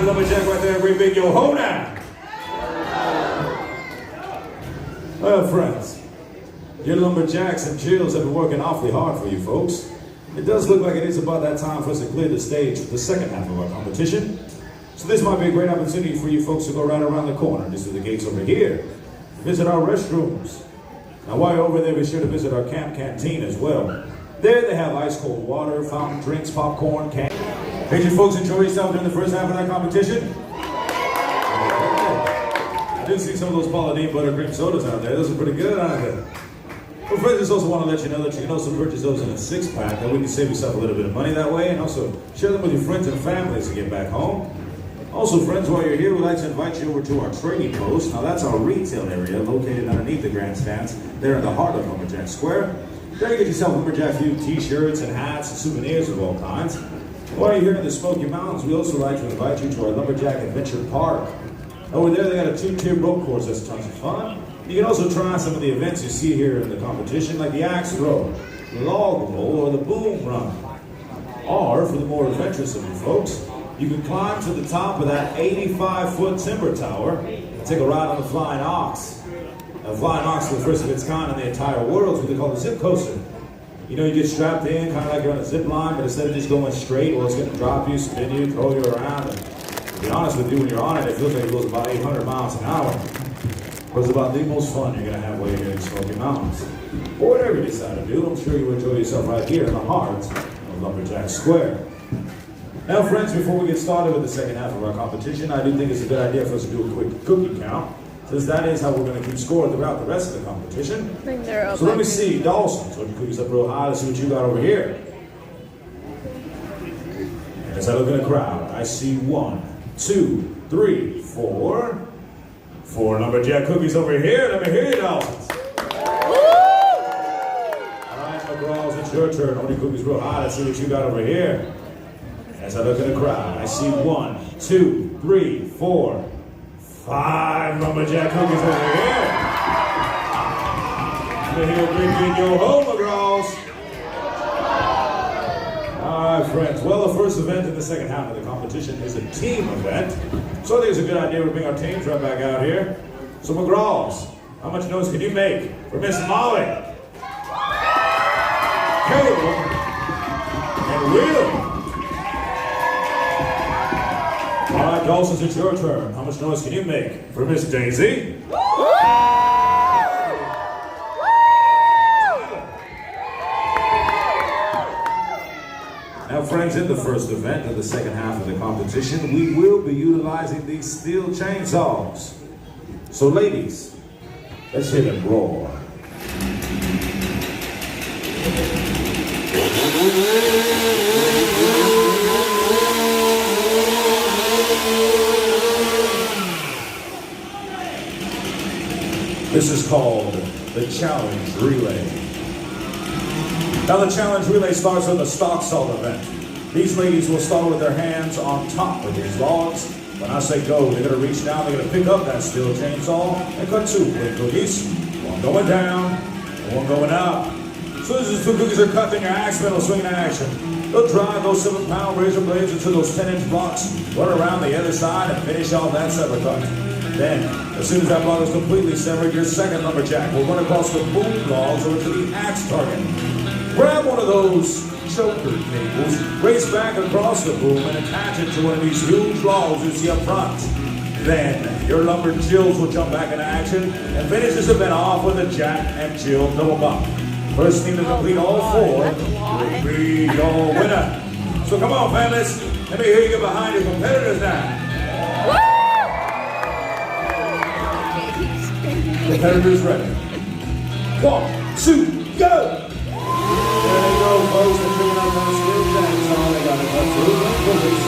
that lumberjack right there, great big yo-ho now. Well, friends, your lumberjacks and jills have been working awfully hard for you folks. It does look like it is about that time for us to clear the stage for the second half of our competition. So this might be a great opportunity for you folks to go right around the corner, just through the gates over here. Visit our restrooms. Now while you're over there, be sure to visit our camp canteen as well. There they have ice cold water, fountain drinks, popcorn, candy. Did you folks enjoy yourself during the first half of that competition? I do see some of those Pauladine buttercream sodas out there. Those are pretty good, aren't they? Well, friends, just also want to let you know that you can also purchase those in a 6-pack. That way you can save yourself a little bit of money that way, and also share them with your friends and families to get back home. Also, friends, while you're here, we'd like to invite you over to our trading post. Now, that's our retail area located underneath the grandstands there in the heart of Lumberjack Square. There you get yourself Lumberjack Feud t-shirts and hats and souvenirs of all kinds. While you're here in the Smoky Mountains, we also like to invite you to our Lumberjack Adventure Park. Over there, they got a 2-tier rope course that's tons of fun. You can also try some of the events you see here in the competition, like the axe throw, the log roll, or the boom run. Or, for the more adventurous of you folks, you can climb to the top of that 85-foot timber tower and take a ride on the Flying Ox. A Flying Ox is the first of its kind in the entire world. It's what they call the zip coaster. You know, you get strapped in, kind of like you're on a zip line, but instead of just going straight, well, it's going to drop you, spin you, throw you around. And to be honest with you, when you're on it, it feels like it goes about 800 miles an hour. But it's about the most fun you're going to have while you're here in the Smoky Mountains. Or whatever you decide to do, I'm sure you'll enjoy yourself right here in the heart of Lumberjack Square. Now, friends, before we get started with the second half of our competition, I do think it's a good idea for us to do a quick cookie count, since that is how we're going to keep score throughout the rest of the competition. I think they're up. So let me see, Dawson, hold your cookies up real high. Let's see what you got over here. And as I look at the crowd, I see 1, 2, 3, 4. 4 lumberjack cookies over here. Let me hear you, Dawson. All right, McGraws, it's your turn. Hold your cookies real high. Let's see what you got over here. As I look at the crowd, I see 1, 2, 3, 4, 5 lumberjack cookies over here. Let me hear a big yo-ho, McGraws. All right, friends. Well, the first event in the second half of the competition is a team event. So I think it's a good idea to bring our teams right back out here. So McGraws, how much noise can you make for Miss Molly, Caleb, and Will? All right, Dawson, it's your turn. How much noise can you make for Miss Daisy? Now, friends, in the first event of the second half of the competition, we will be utilizing these steel chainsaws. So, ladies, let's hear them roar. This is called the challenge relay. Now the challenge relay starts with a stock salt event. These ladies will start with their hands on top of these logs. When I say go, they're going to reach down, they're going to pick up that steel chainsaw and cut 2 quick cookies. One going down and one going up. As soon as these 2 cookies are cut, then your axe men will swing in action. They'll drive those 7-pound razor blades into those 10-inch blocks, run around the other side, and finish off that sever cut. Then, as soon as that block is completely severed, your second lumberjack will run across the boom logs over to the axe target. Grab one of those choker cables, race back across the boom, and attach it to one of these huge logs you see up front. Then, your lumber jills will jump back into action and finish this event off with a Jack and Jill double bump. First team to complete all 4 will be your winner. So come on, families. Let me hear you get behind your competitors now. Competitors ready. 1, 2, go! There they go, folks. They're picking up on steel chainsaw. They got to cut 2 cookies.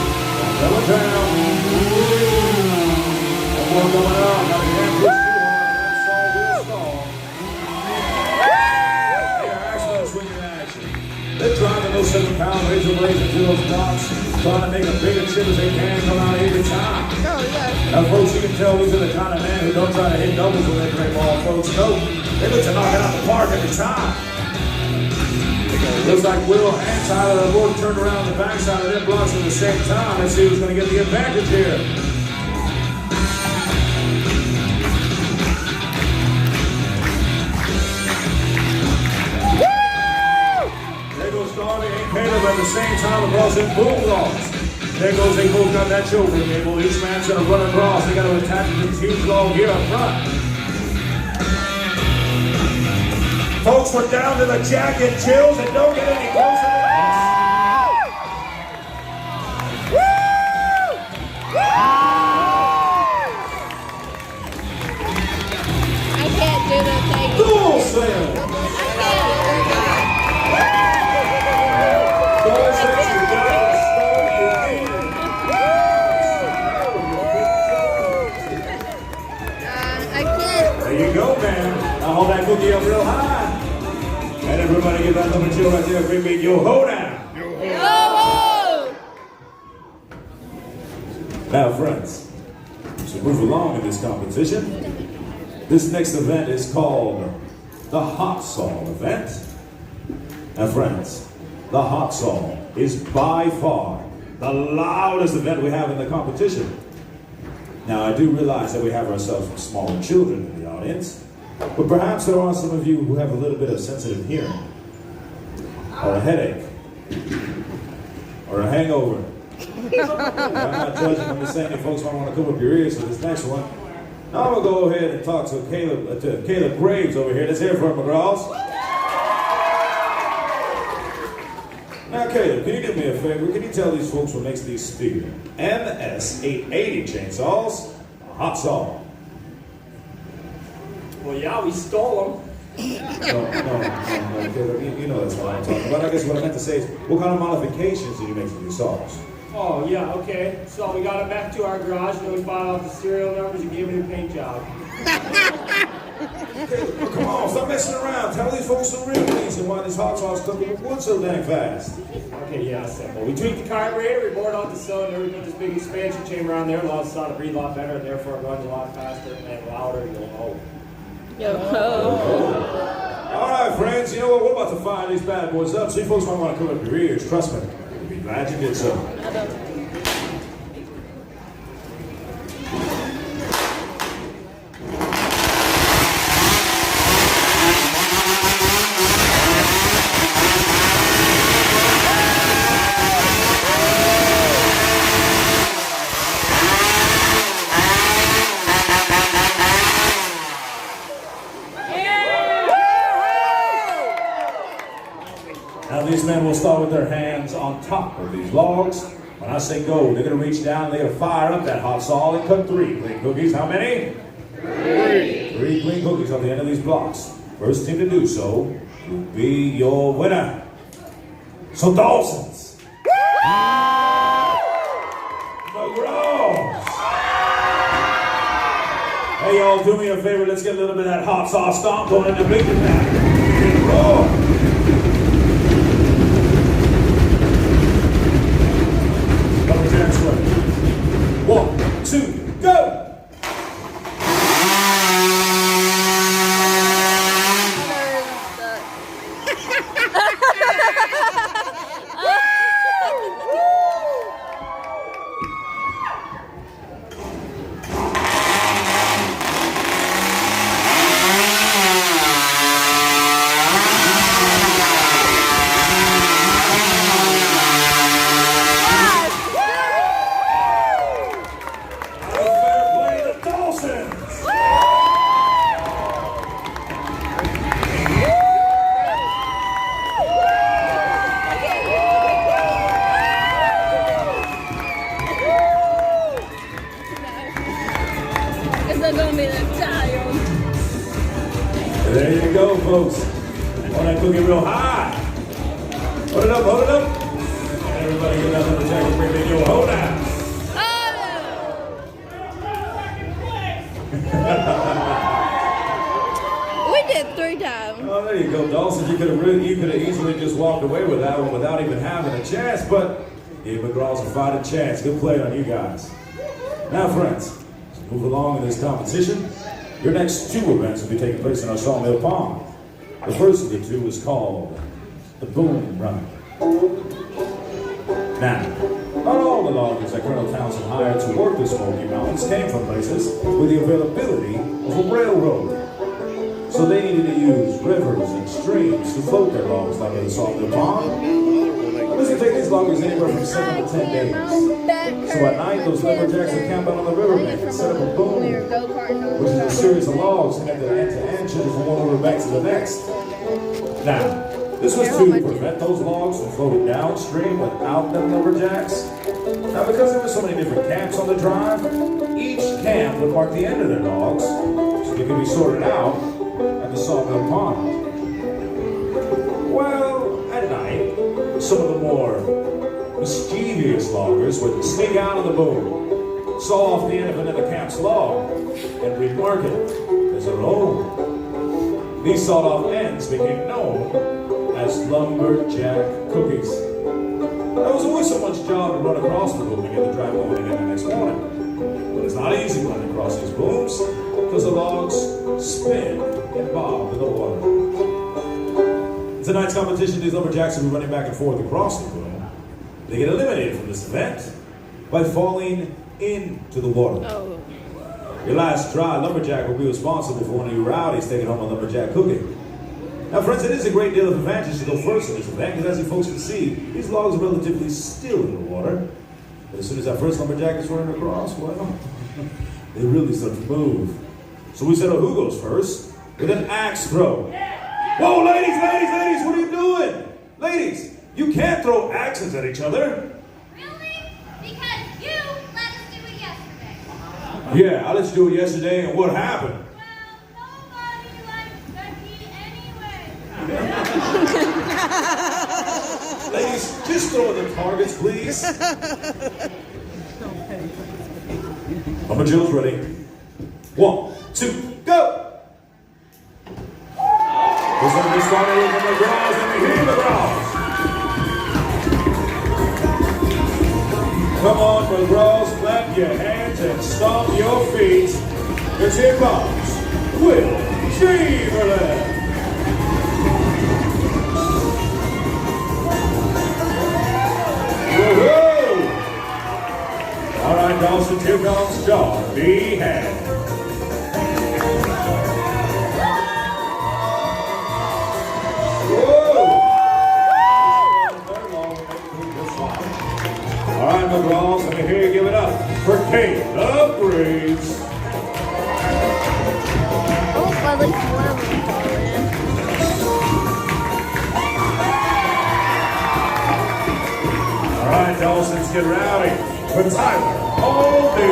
Going down. And one going up. Now they can't push too hard. That saw will stall. Their axemen swinging in action. They're driving those 7-pound razor blades into those blocks, trying to make a bigger chip as they can come out every time. Now, folks, you can tell these are the kind of men who don't try to hit doubles when they play ball, folks. No, they look to knock it out the park every time. They Looks like Will and Tyler are both turned around the backside of their blocks at the same time. Let's see who's going to get the advantage here. There goes Darby and Caleb at the same time across in boom blocks. There goes, they both got that shoulder cable. Each man's going to run across. They got to attach it to this huge log here up front. Folks, we're down to the jacket chills and don't get any closer. I can't do the thing. Dual slam. Dual slam, you got it. I can't. There you go, man. Now hold that cookie up real high. And everybody give that little chill right there. Bring me your hoedown. Oh! Now, friends, to move along in this competition, this next event is called the Hot Saw event. Now, friends, the Hot Saw is by far the loudest event we have in the competition. Now, I do realize that we have ourselves some smaller children in the audience, but perhaps there are some of you who have a little bit of sensitive hearing, or a headache, or a hangover. I'm not judging, I'm just saying you folks might want to cover up your ears for this next one. Now I'm going to go ahead and talk to Caleb Graves over here. Let's hear it for him, McGraws. Now, Caleb, can you do me a favor? Can you tell these folks what makes these Feud MS-880 chainsaws a hot saw? Well, yeah, we stole them. No, Caleb, you know that's what I'm talking about. I guess what I meant to say is, what kind of modifications did you make to these saws? Oh, yeah, okay. So we got it back to our garage, and then we bought off the serial numbers and gave it a paint job. Caleb, come on, stop messing around. Tell these folks the real reason why these hot saws cook with wood so dang fast. Okay, yeah, simple. We tweaked the carburetor, we bored out the cylinder, we put this big expansion chamber on there, allows the saw to breathe a lot better, and therefore it runs a lot faster and louder. You'll know. Yo. All right, friends, you know what? We're about to fire these bad boys up. So you folks might want to cover up your ears. Trust me. You'll be glad you did so. Now these men will start with their hands on top of these logs. When I say go, they're going to reach down and they're going to fire up that hot saw and cut 3 clean cookies. How many? 3. 3 clean cookies on the end of these blocks. First team to do so will be your winner. So Dawson's. McGraws. Hey y'all, do me a favor. Let's get a little bit of that hot sauce stomp going in the big now. Roar. Lumberjack's way. 1, 2, go! There you go, folks. Want that cookie real high. Hold it up, hold it up. And everybody get that Lumberjack and bring me your hold out. We did 3 times. Oh, there you go, Dawson. You could have easily just walked away with that one without even having a chance, but gave McGraws a fighting chance. Good play on you guys. Now, friends, to move along in this competition, your next 2 events will be taking place in our Sawmill Pond. The first of the 2 is called the boom run. Now, not all the loggers that Colonel Townsend hired to work the Smoky Mountains came from places with the availability of a railroad. So they needed to use rivers and streams to float their logs down to the Sawmill Pond. This would take these loggers anywhere from 7 to 10 days. So at night, those lumberjacks would camp out on the riverbank and set up a boom, which is a series of logs connected end to end, shifted from one riverbank to the next. Now, this was to prevent those logs from floating downstream without them lumberjacks. Now, because there were so many different camps on the drive, each camp would mark the end of their logs so they could be sorted out at the Sawmill Pond. Well, at night, some of the more mischievous loggers would sneak out of the boom, saw off the end of another camp's log, and remark it as their own. These sawed-off ends became known as lumberjack cookies. There was always so much job to run across the boom to get the drive going again the next morning. But it's not easy running across these booms because the logs spin and bob in the water. In tonight's competition, these lumberjacks will be running back and forth across the boom. They get eliminated from this event by falling into the water. Oh. Your last try, lumberjack will be responsible for one of you rowdies taking home a lumberjack cookie. Now, friends, it is a great deal of advantage to go first in this event because, as you folks can see, these logs are relatively still in the water. But as soon as that first lumberjack is running across, well, they really start to move. So we settle who goes first with an axe throw. Whoa, ladies, what are you doing? Ladies, you can't throw axes at each other. Really? Because you let us do it yesterday. Yeah, I let you do it yesterday, and what happened? Well, nobody likes Becky anyway. Ladies, just throw the targets, please. Lumber Jill's ready. 1, 2, go! This one is started with the McGraws, and we hear the McGraws. Come on, McGraws, clap your hands and stomp your feet. Because here comes Will Chamberlain. Woo-hoo! All right, Dawson, here comes John B. Hand. All right, McGraws, let me hear you give it up for Caleb Graves. Oh, at least one of them fall in. All right, Dawson's get rowdy for Tyler Aldi.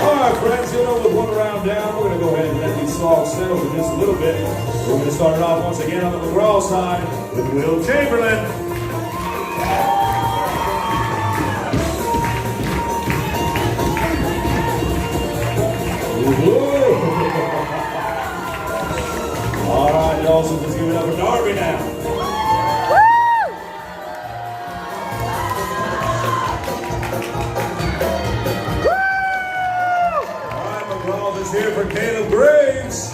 All right, friends, you know, with one round down, we're going to go ahead and let these songs settle for just a little bit. We're going to start it off once again on the McGraw side with Will Chamberlain. All right, Dawson, let's give it up for Darby now. All right, McGraw is here for Caleb Graves.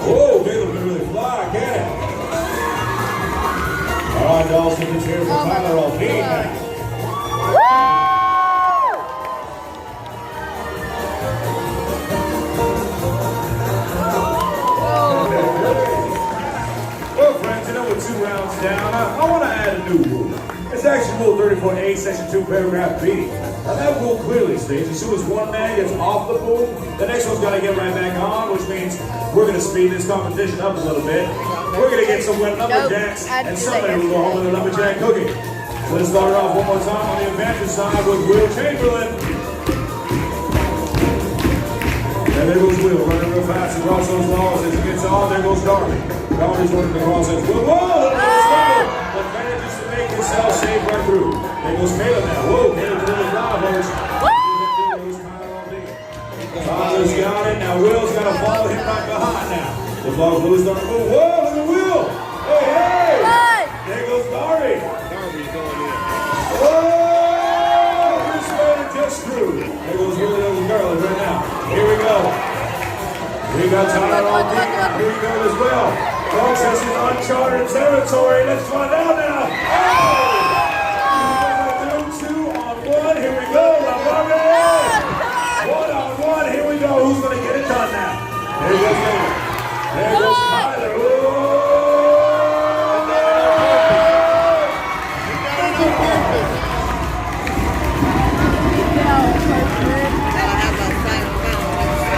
Whoa, Caleb can really fly, can't it? All right, Dawson is here for Tyler Alpine now. Well, friends, you know, with 2 rounds down, I want to add a new rule. It's actually Rule 34A, Section 2, Paragraph B. Now, that rule clearly states as soon as one man gets off the boom, the next one's got to get right back on, which means we're going to speed this competition up a little bit. We're going to get some wet lumberjacks, and somebody will go home with a lumberjack cookie. So let's start it off one more time on the advantage side with Will Chamberlain. And there goes Will, running real fast across those walls. As he gets on, there goes Darby. Darby's running across it. Whoa! But manages to make himself safe right through. There goes Caleb now. Whoa, Caleb really loud, folks. Tyler's got it. Now Will's got to follow him right behind now. The ball Will's starting to move. Whoa, look at Will. Hey! There goes Darby. Darby's going in. Whoa! territory. Let's find out now. Oh! 2-on-1. Here we go. Lumberjack. 1-on-1. Here we go. Who's going to get it done now? There goes David. There goes Tyler.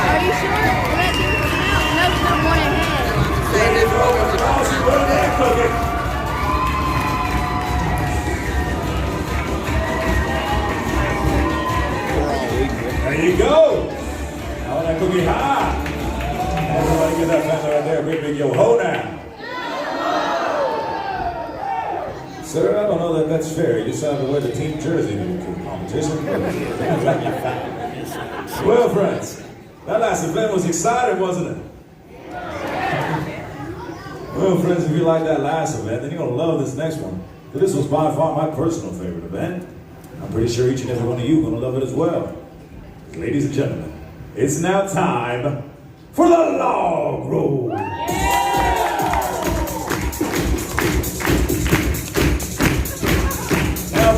Are you sure? We're not doing it now. No, it's not one ahead. There you go. Now that cookie high. Everybody get that fella right there. Big yo ho now. Sir, I don't know that that's fair. You just have to wear the team jersey to the competition. Well, friends, that last event was exciting, wasn't it? Well, friends, if you like that last event, then you're going to love this next one. But this was by far my personal favorite event. I'm pretty sure each and every one of you are going to love it as well. Ladies and gentlemen, it's now time for the log roll. Now,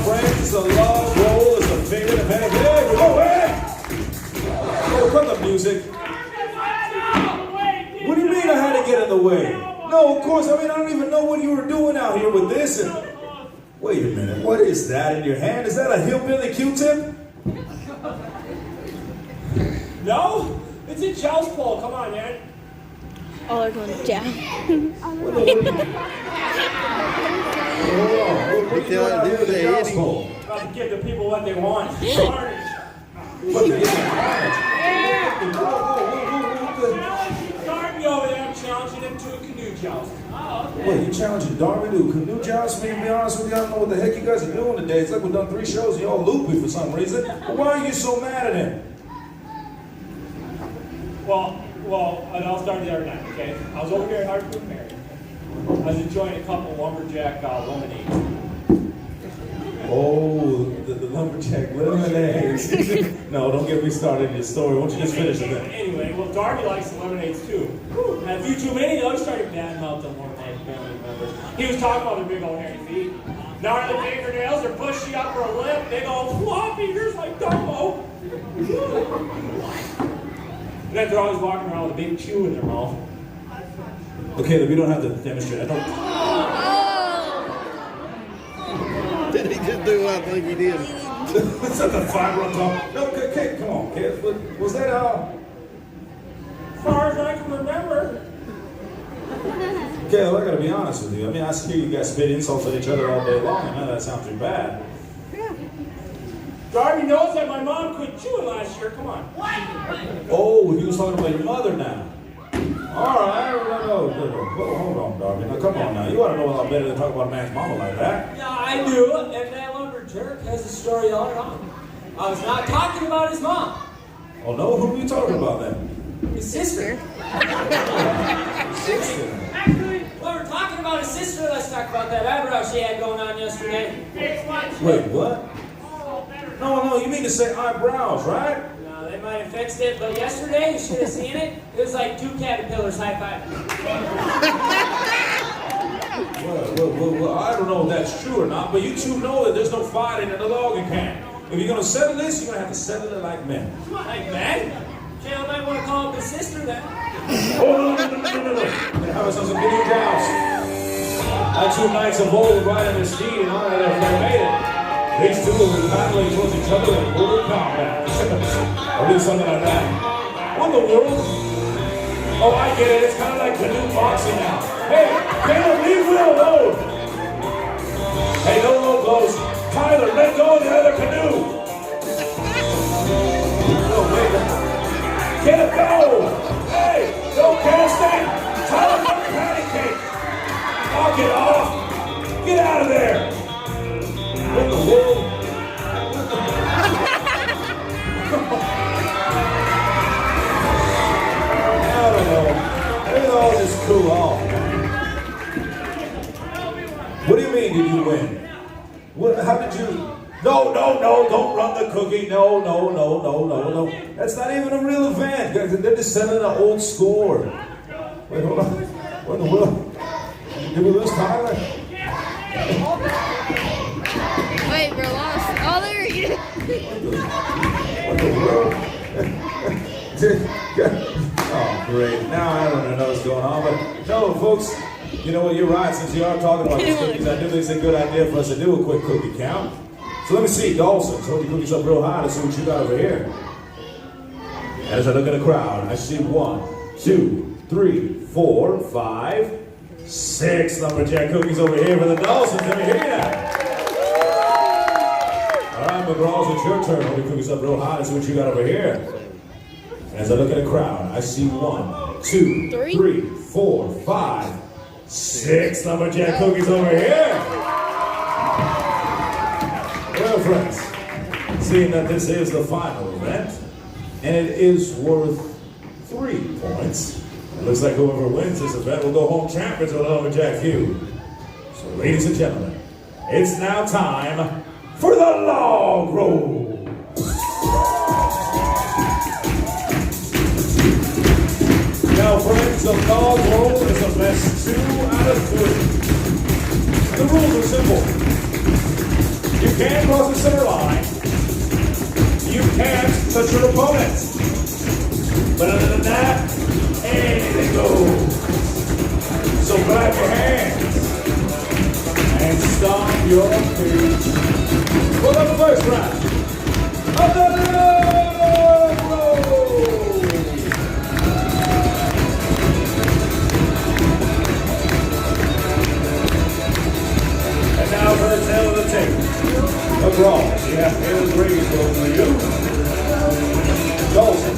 friends, the log roll is the favorite event of the day. We're going. Oh, cut the music. What do you mean I had to get in the way? No, of course. I don't even know what you were doing out here with this. And wait a minute. What is that in your hand? Is that a hillbilly Q-tip? No, it's a joust pole. Come on, man. Oh, they're going down. Hold on. What are you doing out here with the joust pole? About to give the people what they want. What the Darby over there, I'm challenging him to a canoe joust. Wait, you challenging Darby to a canoe joust? To be honest with you, I don't know what the heck you guys are doing today. It's like we've done 3 shows and y'all loopy for some reason. But why are you so mad at him? Well, it all started the other night, okay? I was over here at Hardwood Mary. I was enjoying a couple Lumberjack lemonade. Oh, the Lumberjack lemonades. No, don't get me started in your story. Why don't you just finish it then? Anyway, well, Darby likes the lemonades too. And a few too many, they always started badmouthing the lemonade family members. He was talking about their big old hairy feet. Gnarly fingernails, their bushy upper lip, big old floppy ears like Dumbo. And then they're always walking around with a big chew in their mouth. Okay, we don't have to demonstrate. I don't. Did he just do what I think he did? Is that the fiber on top? No, okay, come on, kids. Was that As far as I can remember. Okay, well, I gotta be honest with you. I hear you guys spit insults at each other all day long, and none of that sounds too bad. Darby knows that my mom quit chewing last year. Come on. Oh, he was talking about your mother now. All right, no. Hold on, Darby. Now, come on now. You ought to know a lot better than talk about a man's mama like that. Yeah, I do. And that lumberjack has a story all wrong. I was not talking about his mom. Oh, no? Who are you talking about then? His sister. Sister. Well, we're talking about his sister. Let's talk about that eyebrow she had going on yesterday. Wait, what? No, you mean to say eyebrows, right? No, they might have fixed it, but yesterday, you should have seen it. It was like 2 caterpillars high-fiving. Well, I don't know if that's true or not, but you two know that there's no fighting in the logging camp. If you're going to settle this, you're going to have to settle it like men. Like men? Caleb might want to call up his sister then. Oh, no. Have ourselves a canoe joust. Our 2 knights of old riding their steed in honor of their friend maiden. These 2 will be battling towards each other in mortal combat. Or do something like that. What in the world? Oh, I get it. It's kind of like canoe boxing now. Hey, Caleb, leave Will alone. Hey, no low blows. Tyler, let go of the other canoe. Oh, wait. Get it, go! Hey, no casting! Tyler, no patty cake! Knock it off! Get out of there! What the world? I don't know. Maybe they'll all just cool off. What do you mean, did you win? What? How did you? No, don't run the cookie. No. That's not even a real event. They're just selling an old score. Wait, hold on. What in the world? You with us, Tyler? Wait, we're lost. Oh, there he is. What the world? Oh, great. Now I don't know what's going on, but no, folks, you know what, you're right. Since you are talking about these cookies, I do think it's a good idea for us to do a quick cookie count. So let me see, Dawson's, hold your cookies up real high to see what you got over here. And as I look at the crowd, I see 1, 2, 3, 4, 5, 6 lumberjack cookies over here for the Dawsons. Let me hear that. All right, McGraws, it's your turn. Hold your cookies up real high to see what you got over here. And as I look at the crowd, I see 1, 2, 3, 4, 5, 6 lumberjack cookies over here. Well, friends, seeing that this is the final event, and it is worth 3 points, it looks like whoever wins this event will go home champions of the Lumberjack feud. So, ladies and gentlemen, it's now time for the log roll. Now, friends, the log roll is a best 2 out of 3. The rules are simple. You can't cross the center line. You can't touch your opponent. But other than that, anything goes. So clap your hands and stomp your feet. For the first round of the log roll. And now for the tail of the tape. McGraw, you have Taylor Graves over you. Dawson,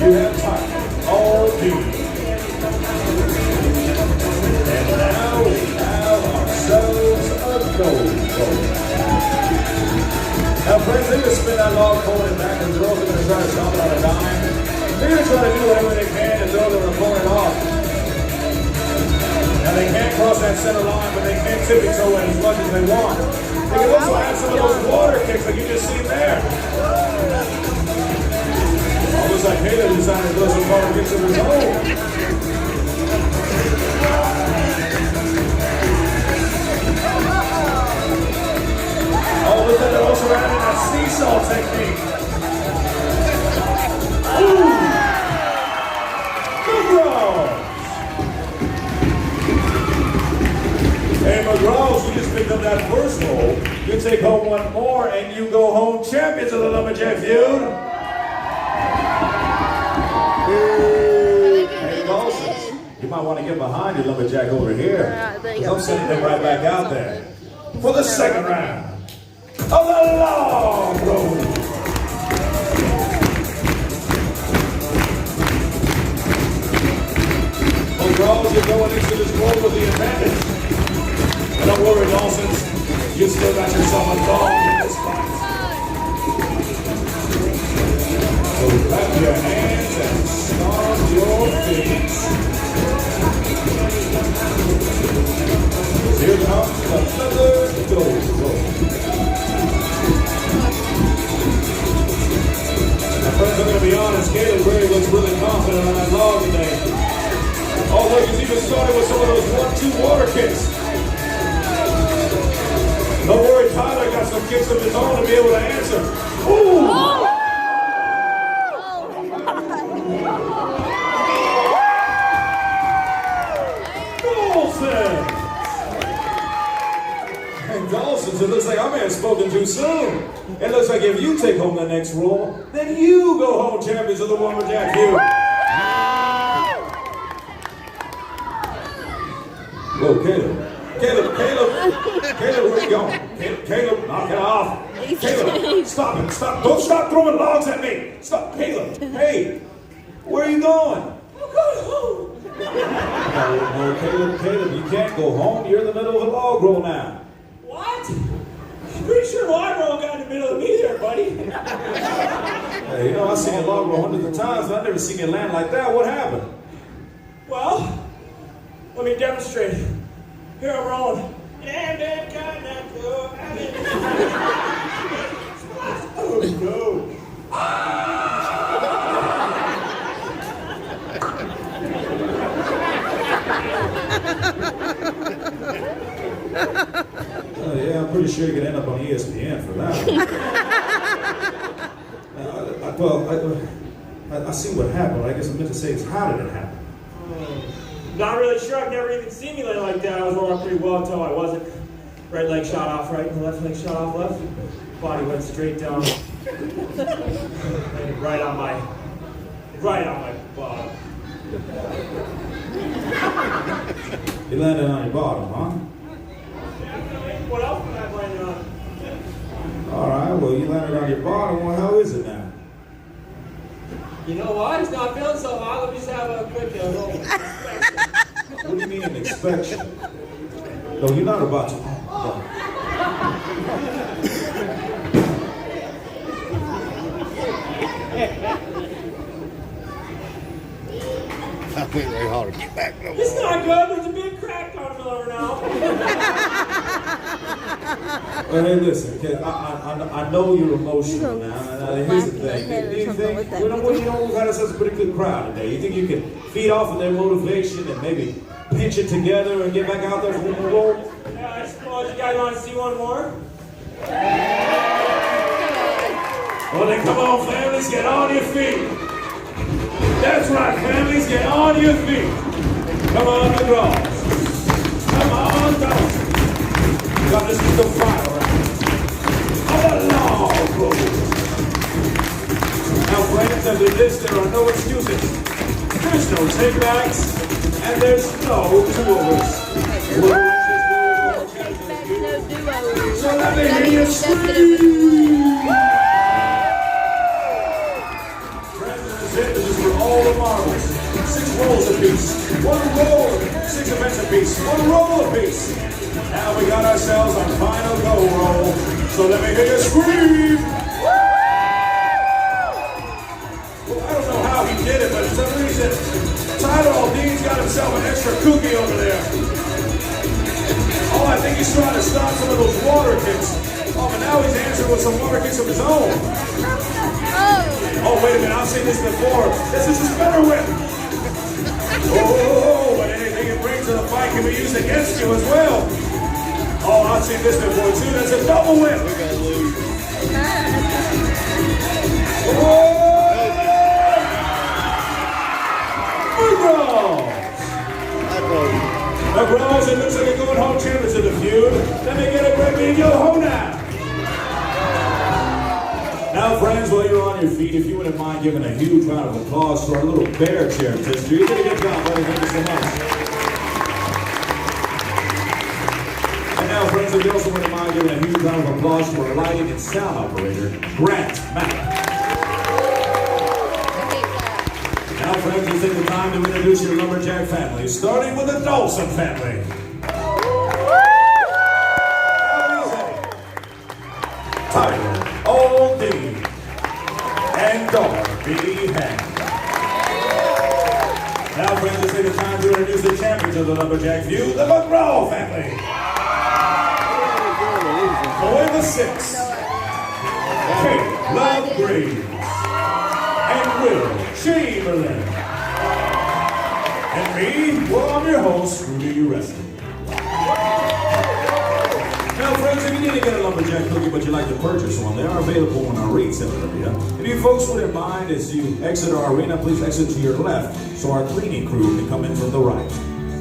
you have time. All team. And now we have ourselves a gold goal. Now, friends, they're going to spin that log forward and back, and the girls are going to try to stop it on a dime. They're going to try to do whatever they can to throw their opponent off. Now, they can't cross that center line, but they can't tippy toe it as much as they want. They can also add some of those water kicks like you just seen there. Almost like Taylor decided to throw some water kicks of his own. Oh, look at it, also adding that seesaw technique. Ooh! McGraw! Hey, McGraw, you just picked up that first roll. You take home 1 more, and you go home champions of the Lumberjack feud. Hey, Dawson, you might want to get behind your Lumberjack over here. Because I'm sending them right back out there for the second round of the log roll. McGraw, you're going into this roll with the advantage. And don't worry, Dawson, you still got yourself a dog in this fight. So clap your hands and stomp your feet. Here comes another gold roll. Now, friends, I'm going to be honest, Caleb Gray looks really confident on that log today. Oh, look, he's even started with some of those 1-2 water kicks. Don't worry, Tyler got some kicks of his own to be able to answer. Ooh! Dawson! And Dawson, it looks like I may have spoken too soon. It looks like if you take home the next roll, then you go home champions of the Lumberjack feud. Whoa, Caleb, where you going? Caleb, knock it off. Caleb, stop it, stop. Don't stop throwing logs at me. Stop, Caleb. Hey, where are you going? I'm going home. No, Caleb, you can't go home. You're in the middle of a log roll now. What? I'm pretty sure log roll got in the middle of me there, buddy. Hey, you know, I've seen you log roll hundreds of times, but I've never seen you land like that. What happened? Well, let me demonstrate. Here I'm rolling. Oh no. pretty sure you could end up on ESPN for that one. I see what happened. I guess I meant to say is how did it happen? Not really sure. I've never even seen you lay like that. I was warming up pretty well until I wasn't. Right leg shot off right and left leg shot off left. Body went straight down. Landed right on my bottom. You landed on your bottom, huh? What else would I have landed on? All right, well, you landed on your bottom. Well, how is it now? You know what? It's not feeling so hot. Let me just have a quick little inspection. What do you mean an inspection? No, you're not about to. Oh. I went very hard to get back. It's not good. There's a big crack on the over now. Well, hey, listen, okay, I know you're emotional now. Here's the thing. Do you think, you know, we got ourselves a pretty good crowd today. You think you can feed off of their motivation and maybe pinch it together and get back out there for one more? Yeah, I suppose you guys want to see one more? Well, then come on, families, get on your feet. That's right, families, get on your feet. Come on, McGraw. Come on, Dawson. Got this little fire around. On the long road. Now, friends, after this, there are no excuses. There's no take-backs, and there's no do-overs. So let me hear you scream. This is for all the marbles. 6 rolls apiece. 1 roll. 6 events apiece. 1 roll apiece. Now we got ourselves our final go roll. So let me hear you scream. Well, I don't know how he did it, but for some reason, Tyler Dean's got himself an extra cookie over there. Oh, I think he's trying to stop some of those water kicks. Oh, but now he's answering with some water kicks of his own. Oh, wait a minute, I've seen this before. This is his better whip. Oh, but anything it brings to the fight can be used against you as well. Oh, I've seen this before too. That's a double whip. McGraw, it looks like a going home champions of the feud. Let me get a great big yo-ho now. Now, friends, while you're on your feet, if you wouldn't mind giving a huge round of applause to our little bear chair tester. You did a good job, buddy. Thank you so much. And now, friends, if you also wouldn't mind giving a huge round of applause to our lighting and sound operator, Grant Mack. Now, friends, let's take the time to introduce your Lumberjack family, starting with the Dawson family. Tyler Dean and Darby Hand. Now, friends, let's take the time to introduce the champions of the Lumberjack feud, the McGraw family. Away the 6, Caleb Graves and Will Chamberlain. And me, well, I'm your host, Rudy Wrestling. Now, friends, if you need to get a Lumberjack cookie but you'd like to purchase one, they are available in our retail area. If you folks wouldn't mind, as you exit our arena, please exit to your left so our cleaning crew can come in from the right.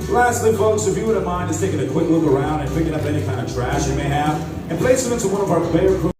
Lastly, folks, if you wouldn't mind just taking a quick look around and picking up any kind of trash you may have and place them into one of our Bear Crew